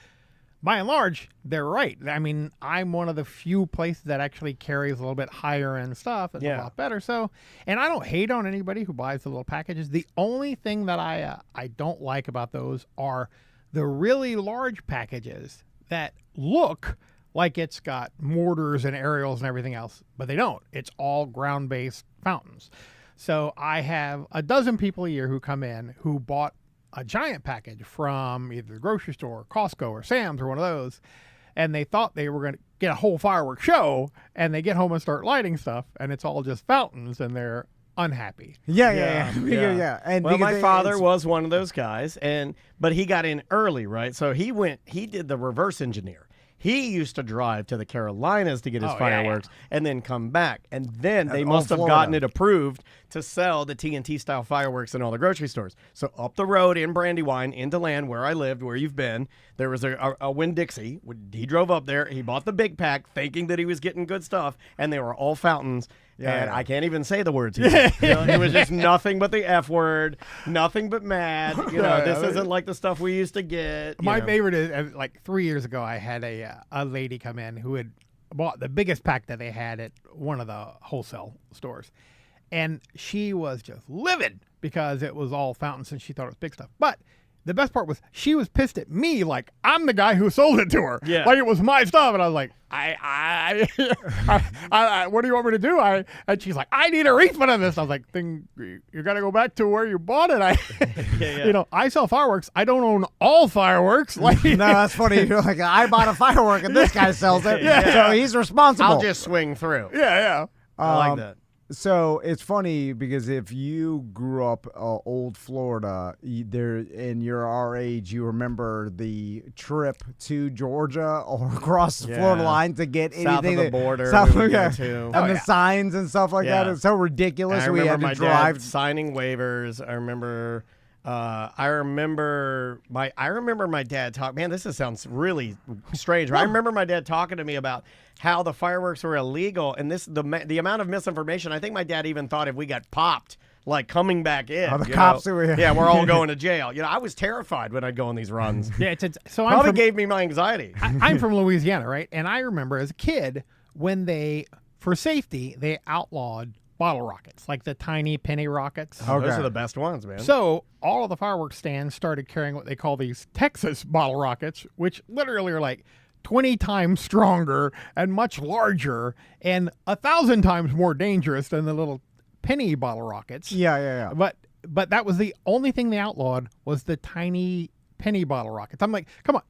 by and large, they're right. I mean, I'm one of the few places that actually carries a little bit higher end stuff. It's a lot better. So, and I don't hate on anybody who buys the little packages. The only thing that I don't like about those are the really large packages that look like it's got mortars and aerials and everything else, but they don't. It's all ground-based fountains. So I have a dozen people a year who come in who bought a giant package from either the grocery store, Costco, or Sam's, or one of those, and they thought they were going to get a whole fireworks show, and they get home and start lighting stuff, and it's all just fountains, and they're unhappy. Yeah. And well, my father was one of those guys, but he got in early, right? So he did the reverse engineer. He used to drive to the Carolinas to get his fireworks and then come back. And then they must have gotten it approved to sell the TNT-style fireworks in all the grocery stores. So up the road in Brandywine, into land where I lived, where you've been, there was a Winn-Dixie. He drove up there. He bought the big pack thinking that he was getting good stuff, and they were all fountains. I can't even say the words. It was just nothing but the F word, nothing but mad. This isn't like the stuff we used to get. My favorite is, like 3 years ago, I had a lady come in who had bought the biggest pack that they had at one of the wholesale stores. And she was just livid because it was all fountains and she thought it was big stuff. But the best part was she was pissed at me like I'm the guy who sold it to her. Yeah. Like it was my stuff. And I was like, I what do you want me to do? And she's like, I need a refund on this. I was like, then you got to go back to where you bought it. I sell fireworks. I don't own all fireworks. Like, no, that's funny. You're like, I bought a firework and this guy sells it. So he's responsible. I'll just swing through. Yeah. I like that. So it's funny because if you grew up old Florida, and you're our age, you remember the trip to Georgia or across the Florida line to get south anything. South of the border. And the signs and stuff like that. It's so ridiculous. I we had to my drive. dad signing waivers. I remember I remember my dad talk. Man, sounds really strange. Right? I remember my dad talking to me about how the fireworks were illegal, and the amount of misinformation. I think my dad even thought if we got popped, like coming back in, the cops were here. Yeah, we're all going to jail. I was terrified when I'd go on these runs. Yeah, so probably gave me my anxiety. I'm from Louisiana, right? And I remember as a kid when for safety, they outlawed bottle rockets, like the tiny penny rockets. Okay. Those are the best ones, man. So all of the fireworks stands started carrying what they call these Texas bottle rockets, which literally are like 20 times stronger and much larger and 1,000 times more dangerous than the little penny bottle rockets. Yeah. But that was the only thing they outlawed was the tiny penny bottle rockets. I'm like, come on.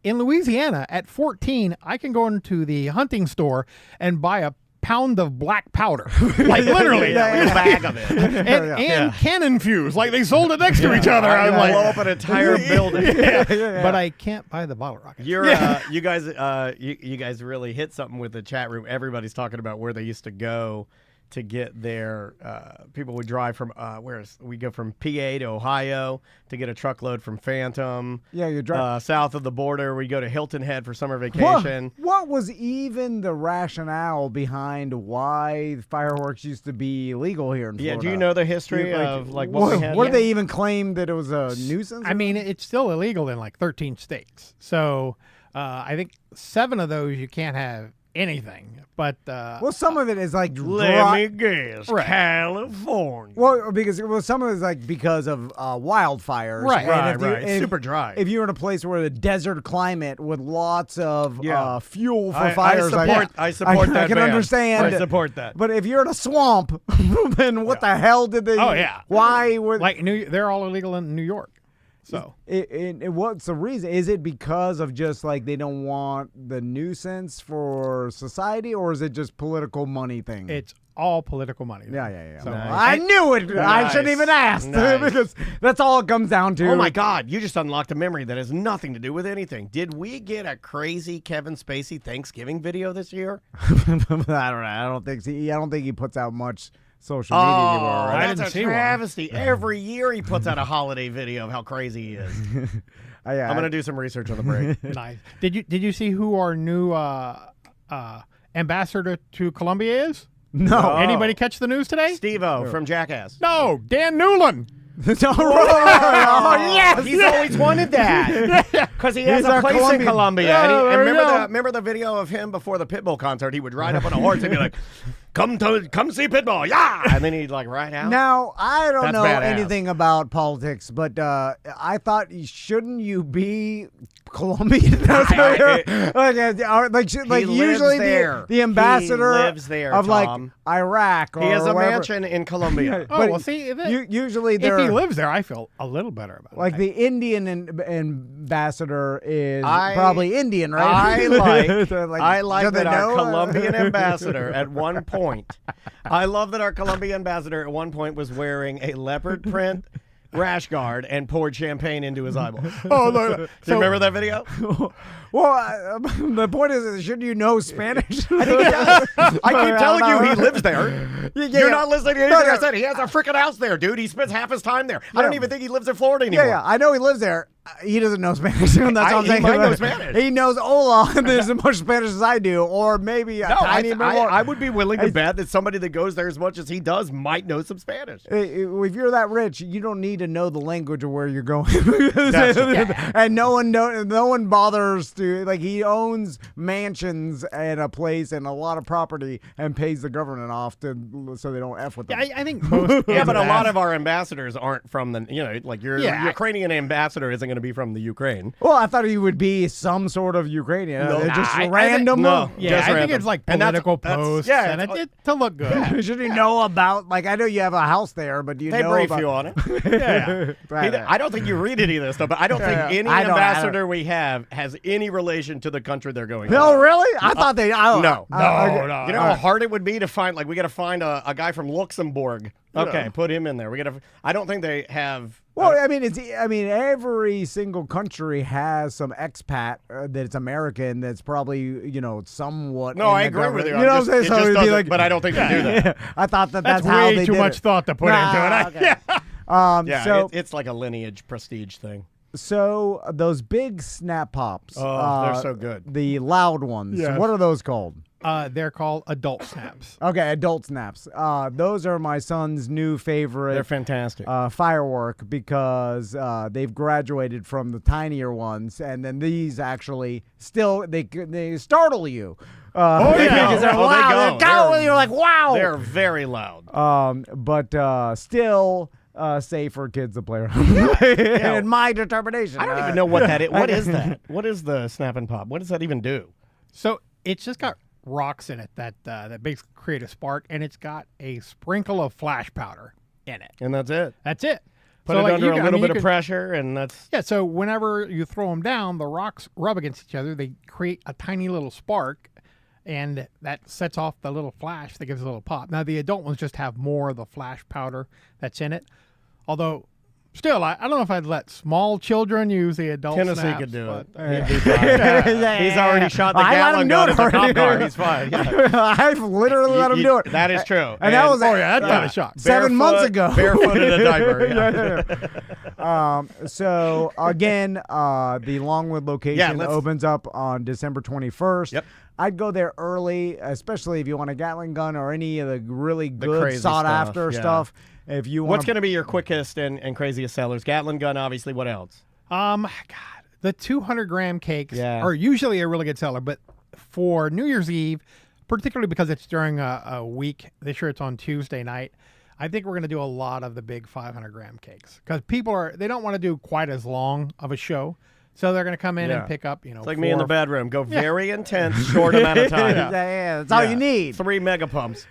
In Louisiana, at 14, I can go into the hunting store and buy a pound of black powder, like literally a bag of it, and cannon fuse, like they sold it next to each other. I'm like, blow up an entire building. But I can't buy the bottle rockets. You guys really hit something with the chat room. Everybody's talking about where they used to go to get their people would drive from we go from PA to Ohio to get a truckload from Phantom. Yeah, you drive south of the border. We go to Hilton Head for summer vacation. What was even the rationale behind why fireworks used to be illegal here in Florida? Yeah, do you know the history of what we had? What did they even claim that it was a nuisance? I mean, it's still illegal in like 13 states. So I think 7 of those you can't have anything, but some of it is like let me guess, California. Well, because some of it is like because of wildfires, right. Super dry. If you're in a place where the desert climate with lots of fuel for fires, I support that. I can understand. I support that. But if you're in a swamp, then what the hell did they? Oh yeah. Why were they're all illegal in New York? So what's the reason? Is it because of just like they don't want the nuisance for society, or is it just political money thing? It's all political money. Yeah. So, I knew it. I shouldn't even ask because that's all it comes down to. Oh my God! You just unlocked a memory that has nothing to do with anything. Did we get a crazy Kevin Spacey Thanksgiving video this year? I don't know. I don't think he puts out much social media anymore. Right? That's a travesty. Every year he puts out a holiday video of how crazy he is. I'm gonna do some research on the break. Nice. Did you see who our new ambassador to Colombia is? No. Anybody catch the news today? Steve-O from Jackass. No, Dan Newland. Yes! He's always wanted that because he has a place in Colombia. Yeah, and remember the video of him before the Pitbull concert? He would ride up on a horse and be like, "Come see Pitbull, yeah!" And then he'd like ride out. Now I don't know badass. anything about politics, but I thought shouldn't you be Colombian? like usually the ambassador lives there, of Tom. like Iraq. Or he has a wherever. mansion in Colombia. See, usually if he lives there, I feel a little better about it. Like the Indian ambassador is probably Indian, right? I like that our Colombian ambassador at one point. I love that our Colombian ambassador at one point was wearing a leopard print rash guard and poured champagne into his eyeball. Oh, no. Do you remember that video? Well, the point is, shouldn't you know Spanish? I think he does. I keep telling you he lives there. You're not listening to anything I said. He has a freaking house there, dude. He spends half his time there. I don't even think he lives in Florida anymore. Yeah, I know he lives there. He doesn't know Spanish. That's what I'm saying. He might know Spanish. He knows hola and there's as much Spanish as I do, or maybe a tiny bit more. I would be willing to bet that somebody that goes there as much as he does might know some Spanish. If you're that rich, you don't need to know the language of where you're going. And no one bothers to, like, he owns mansions and a place and a lot of property and pays the government off so they don't F with them. Yeah, I think most. Yeah, but a lot of our ambassadors aren't from the, like your Ukrainian ambassador isn't going to be from the Ukraine. Well, I thought he would be some sort of Ukrainian. No, just random. I think it's like political posts. Yeah, and it's to look good. Yeah. Should he know about, like, I know you have a house there, but do you they know brief about... you on it. I don't think you read any of this stuff, but I don't think any ambassador we have has any relation to the country they're going to. No, really? I thought they... No. You know no. how hard it would be to find, like, we got to find a guy from Luxembourg. Okay, put him in there. I don't think they have... Well, I mean, every single country has some expat that's American that's probably, somewhat. No, I agree with you. You know what I'm saying? So it'd be like, but I don't think they do that. I thought that's how way they too did much it. thought to put into it. Okay. It's like a lineage prestige thing. So those big snap pops. They're so good. The loud ones. Yes. What are those called? They're called adult snaps. Okay, adult snaps. Those are my son's new favorite. They're fantastic. Firework because they've graduated from the tinier ones, and then these actually still they startle you. They because they're go. loud. You're like, wow. They're very loud. But still. Safe for kids to play around. In my determination. I don't even know what that is. What is that? What is the snap and pop? What does that even do? So it's just got rocks in it that basically create a spark, and it's got a sprinkle of flash powder in it. And that's it. That's it. Put it under a little bit of pressure, and that's... Yeah, so whenever you throw them down, the rocks rub against each other. They create a tiny little spark, and that sets off the little flash that gives a little pop. Now, the adult ones just have more of the flash powder that's in it. Although, still, I don't know if I'd let small children use the adult Tennessee snaps, could do it. but- He'd be fine. He's already shot the gallon gun at the cop car. He's fine. Yeah. I've literally let him do it. That is true. And that was that's not a shock. 7 months ago. Barefoot in a diaper. Yeah. So again, the Longwood location opens up on December 21st. Yep. I'd go there early, especially if you want a Gatling gun or any of the really good crazy sought stuff, after yeah. stuff. If you want, What's going to be your quickest and craziest sellers? Gatling gun, obviously. What else? God, the 200-gram cakes Yeah. are usually a really good seller, but for New Year's Eve, particularly because it's during a week, this year it's on Tuesday night, I think we're going to do a lot of the big 500-gram cakes because people they don't want to do quite as long of a show. So they're going to come in and pick up, It's like me in the bedroom. Go very intense, short amount of time. that's all you need. 3 megapumps.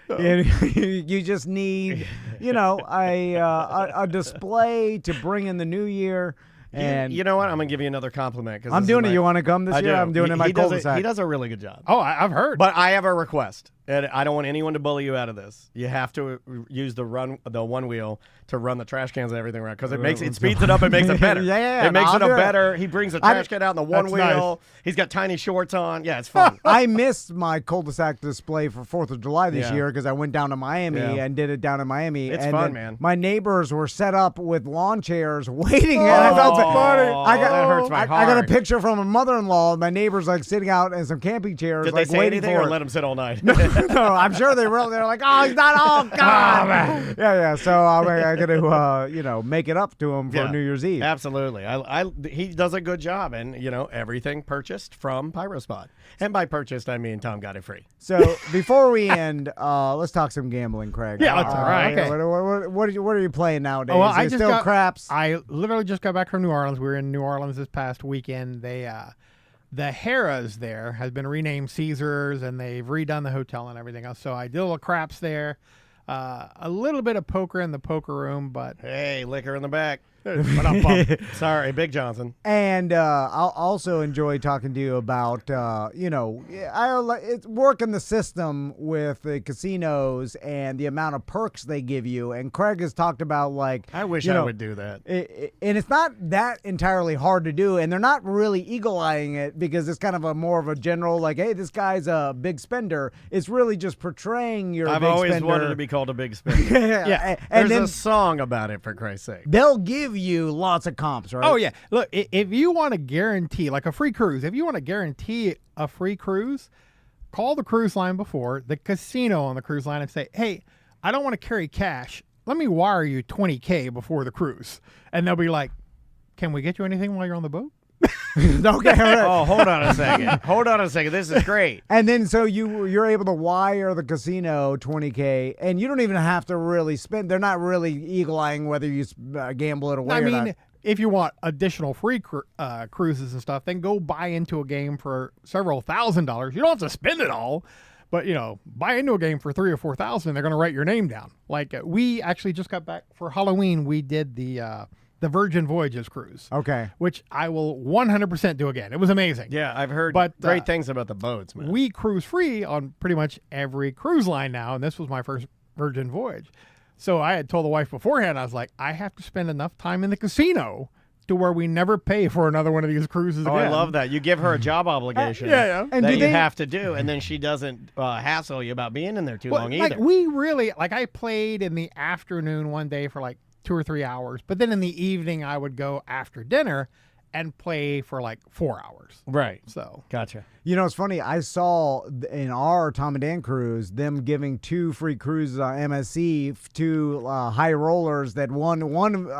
You just need, a display to bring in the new year. And you know what? I'm going to give you another compliment. I'm doing it. You want to come this year? Do. I'm doing it in my cul-de-sac. He does a really good job. Oh, I've heard. But I have a request. And I don't want anyone to bully you out of this. You have to use the one wheel to run the trash cans and everything around because it speeds it up and makes it better. It makes it better. He brings the trash can out in the one wheel. Nice. He's got tiny shorts on. Yeah, it's fun. I missed my cul-de-sac display for 4th of July this year because I went down to Miami and did it down in Miami. It's fun, man. My neighbors were set up with lawn chairs waiting, and I felt funny. That hurts my heart. I got a picture from a mother-in-law. My neighbors like sitting out in some camping chairs, Did like they say waiting anything for or it. let him sit all night? No, I'm sure they were. They're like, oh, he's not. Oh God. Man. Yeah. So I'm gonna, make it up to him for New Year's Eve. Absolutely. He does a good job, and everything purchased from PYROSPOT. And by purchased, I mean Tom got it free. So before we end, let's talk some gambling, Craig. Yeah, that's all right. Okay. What are you playing nowadays? Well, I just still craps. I literally just got back from New Orleans. We were in New Orleans this past weekend. The Harrah's there has been renamed Caesars, and they've redone the hotel and everything else. So I did a little craps there. A little bit of poker in the poker room, but hey, liquor in the back. Sorry, Big Johnson. And I'll also enjoy talking to you about, it's working the system with the casinos and the amount of perks they give you. And Craig has talked about, I wish I would do that. And it's not that entirely hard to do. And they're not really eagle-eyeing it because it's kind of more of a general, hey, this guy's a big spender. It's really just portraying your I've big always spender. wanted to be called a big spender. Yeah. And there's a song about it, for Christ's sake. They'll give you lots of comps, right? Oh, yeah. Look, if you want to guarantee, like a free cruise, if you want to guarantee a free cruise, call the cruise line before, the casino on the cruise line, and say, hey, I don't want to carry cash. Let me wire you $20K before the cruise. And they'll be like, can we get you anything while you're on the boat? Okay. Right. Oh, hold on a second. This is great. And then so you're able to wire the casino $20K, and you don't even have to really spend. They're not really eagle-eyeing whether you gamble it away. I or mean, not. if you want additional free cruises and stuff, then go buy into a game for several $1,000s. You don't have to spend it all, but buy into a game for $3,000 or $4,000. They're going to write your name down. We actually just got back for Halloween. We did the Virgin Voyages cruise. Okay. Which I will 100% do again. It was amazing. Yeah, I've heard great things about the boats, man. We cruise free on pretty much every cruise line now, and this was my first Virgin voyage. So I had told the wife beforehand, I was like, I have to spend enough time in the casino to where we never pay for another one of these cruises again. I love that. You give her a job obligation and that you have to do, and then she doesn't hassle you about being in there too long either. We really, I played in the afternoon one day for 2 or 3 hours. But then in the evening, I would go after dinner and play for like 4 hours. Right. So Gotcha. You know, it's funny. I saw in our Tom and Dan cruise them giving 2 free cruises on MSC to high rollers. That one.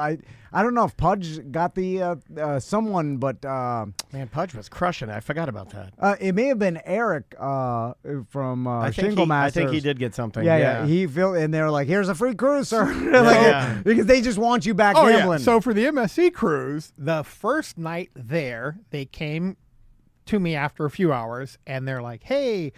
I don't know if Pudge got the someone, but Man, Pudge was crushing it. I forgot about that. it may have been Eric from Shingle Masters. I think he did get something. Yeah. He filled, and they're like, "Here's a free cruise, sir." Like, because they just want you back gambling. Yeah. So for the MSC cruise, the first night there, they came to me after a few hours, and they're like, "Hey,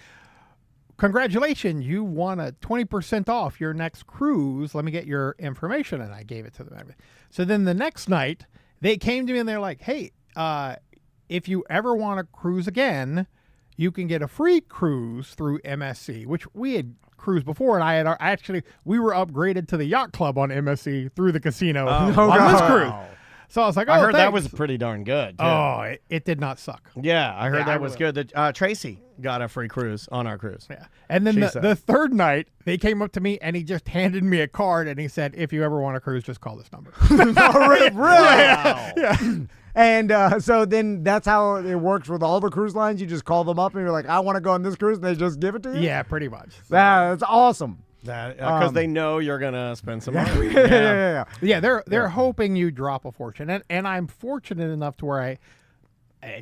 congratulations, you won a 20% off your next cruise. Let me get your information." And I gave it to them. So then the next night, they came to me and they're like, "Hey, if you ever want to cruise again, you can get a free cruise through MSC," which we had cruised before, and we were upgraded to the yacht club on MSC through the casino on this cruise. So I was like, "Oh, I heard that thanks." was pretty darn good. Too. Oh, it did not suck. Yeah, I heard that was good. That Tracy got a free cruise on our cruise. Yeah. And then the third night, they came up to me and he just handed me a card and he said, "If you ever want to cruise, just call this number." Really? Wow. Yeah. And so then that's how it works with all the cruise lines. You just call them up and you're like, "I want to go on this cruise," and they just give it to you? Yeah, pretty much. That's awesome. Because they know you're gonna spend some money. Yeah. They're hoping you drop a fortune, and I'm fortunate enough to where I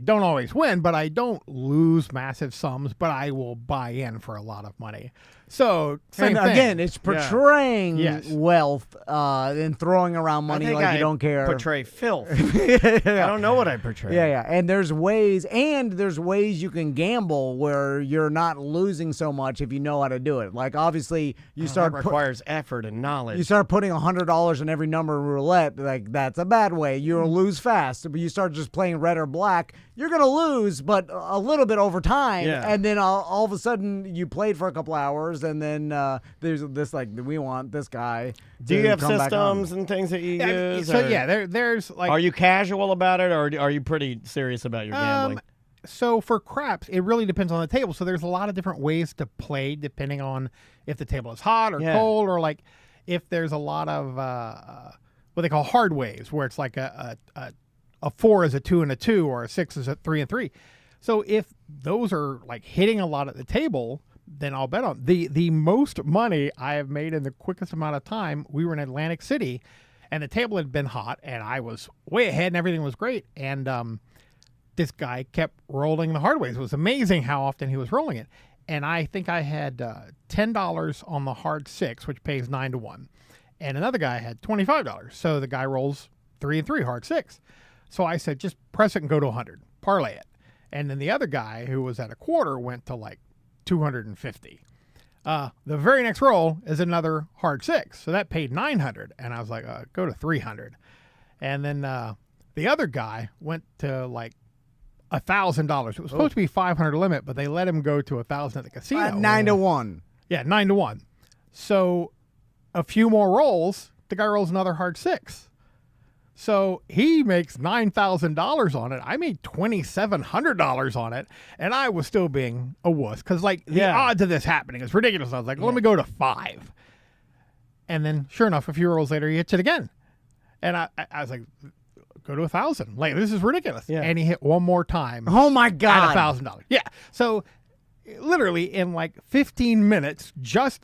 don't always win, but I don't lose massive sums, but I will buy in for a lot of money. So same thing. Again, it's portraying Yes. wealth and throwing around money like you don't care. Portray filth. I don't know what I portray. Yeah. And there's ways you can gamble where you're not losing so much if you know how to do it. Like obviously you start that requires effort and knowledge. You start putting $100 in every number in roulette, like that's a bad way. You'll lose fast. But you start just playing red or black, you're gonna lose, but a little bit over time. Yeah. And then all of a sudden you played for a couple hours, and then there's this like we want this guy. Do you have systems and things that you use? So there's like. Are you casual about it, or are you pretty serious about your gambling? So for craps, it really depends on the table. So there's a lot of different ways to play depending on if the table is hot or cold, or like if there's a lot of what they call hard ways, where it's like a 4 is a 2 and a 2, or a 6 is a 3 and 3. So if those are like hitting a lot at the table, then I'll bet on the most money I have made in the quickest amount of time. We were in Atlantic City, and the table had been hot, and I was way ahead, and everything was great. And this guy kept rolling the hard ways. It was amazing how often he was rolling it. And I think I had $10 on the hard 6, which pays 9-1, and another guy had $25. So the guy rolls 3 and 3 hard 6. So I said, just press it and go to 100, parlay it. And then the other guy, who was at a quarter, went to like 250. The very next roll is another hard 6, so that paid 900, and I was like, go to 300. And then the other guy went to like $1,000. It was supposed to be 500 limit, but they let him go to 1,000 at the casino. 9-1. Yeah, 9-1. So a few more rolls, the guy rolls another hard 6. So he makes $9,000 on it. I made $2,700 on it, and I was still being a wuss because, like, the odds of this happening is ridiculous. I was like, let me go to 5. And then, sure enough, a few rolls later, he hits it again. And I was like, go to 1,000. Like, this is ridiculous. Yeah. And he hit one more time. Oh, my God. At $1,000. Yeah. So literally in like 15 minutes,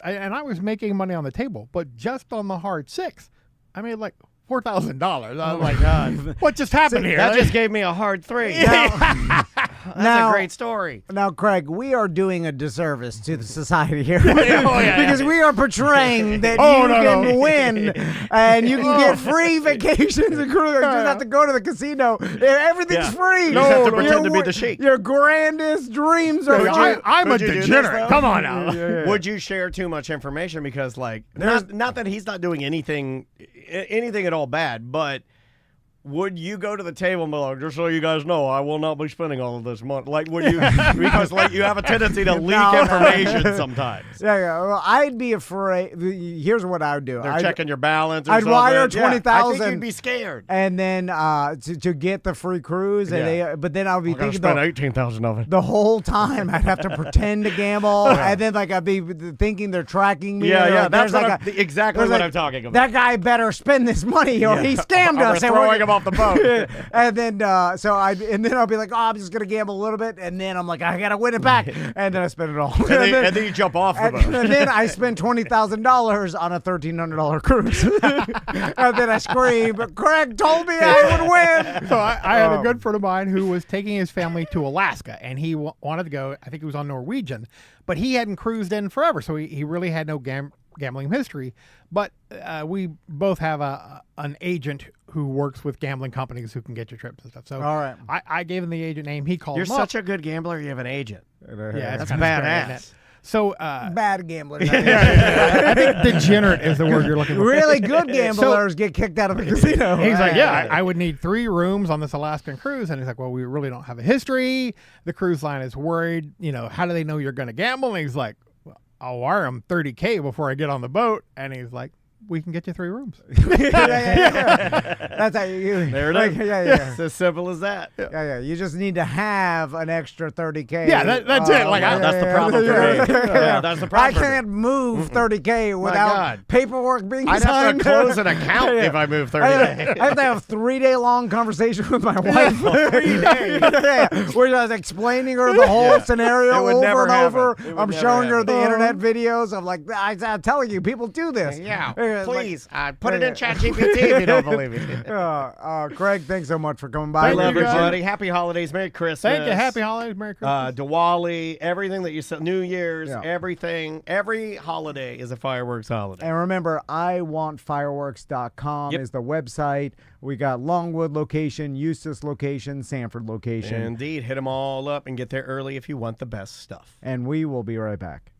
and I was making money on the table, but just on the hard 6, I made like $4,000. Oh my God! What just happened here? That just gave me a hard 3. That's a great story. Now, Craig, we are doing a disservice to the society here because we are portraying that you can win and you can get free vacations and cruise. You just have to go to the casino. Everything's free. You just have to pretend to be the sheik. Your grandest dreams are. I'm a degenerate. Come on now. Would you share too much information? Because like, not that he's not doing anything at all bad, but would you go to the table and be like, just so you guys know, I will not be spending all of this money? Like, would you? Because like you have a tendency to leak information sometimes. Yeah. Well, I'd be afraid. Here's what I would do. They're checking your balance. Or I'd something. wire 20,000. I think you'd be scared. And then to get the free cruise, but then I would be thinking spend $18,000 of it the whole time. I'd have to pretend to gamble, and then like I'd be thinking they're tracking me. Yeah. That's exactly what I'm talking about. That guy better spend this money, or he scammed us. We're throwing him off the boat. And then then I'll be like, oh, I'm just gonna gamble a little bit, and then I'm like, I gotta win it back, and then I spend it all. And then you jump off the boat. And then I spend $20,000 on a $1,300 cruise, and then I scream, Craig told me I would win. So I had a good friend of mine who was taking his family to Alaska, and he wanted to go. I think he was on Norwegian, but he hadn't cruised in forever, so he really had no gambling history. But we both have an agent who works with gambling companies who can get your trips and stuff. So all right. I gave him the agent name. He called. You're him up. such a good gambler. You have an agent. Yeah, that's badass. So bad gamblers. I think degenerate is the word you're looking for. Really good gamblers get kicked out of the casino. He's like, I would need 3 rooms on this Alaskan cruise. And he's like, well, we really don't have a history. The cruise line is worried. How do they know you're going to gamble? And he's like, well, I'll wire them $30K before I get on the boat. And he's like, we can get you 3 rooms. That's how you. There it is. Yeah. It's as simple as that. Yeah. You just need to have an extra $30K. Yeah, that's it. Like that's the problem for me. Yeah, that's the problem. I can't move $30K without paperwork being I'd signed. have to close an account if I move $30K. I have to have a 3-day long conversation with my wife. 3 days. Where I was explaining her the whole scenario over and over. I'm showing her the internet videos. I'm like, I'm telling you, people do this. Yeah. Please, put it in ChatGPT if you don't believe me. Craig, thanks so much for coming by. I love everybody. Happy holidays. Merry Christmas. Thank you. Happy holidays. Merry Christmas. Diwali, everything that you said, New Year's, everything. Every holiday is a fireworks holiday. And remember, iwantfireworks.com is the website. We got Longwood location, Eustis location, Sanford location. Indeed. Hit them all up and get there early if you want the best stuff. And we will be right back.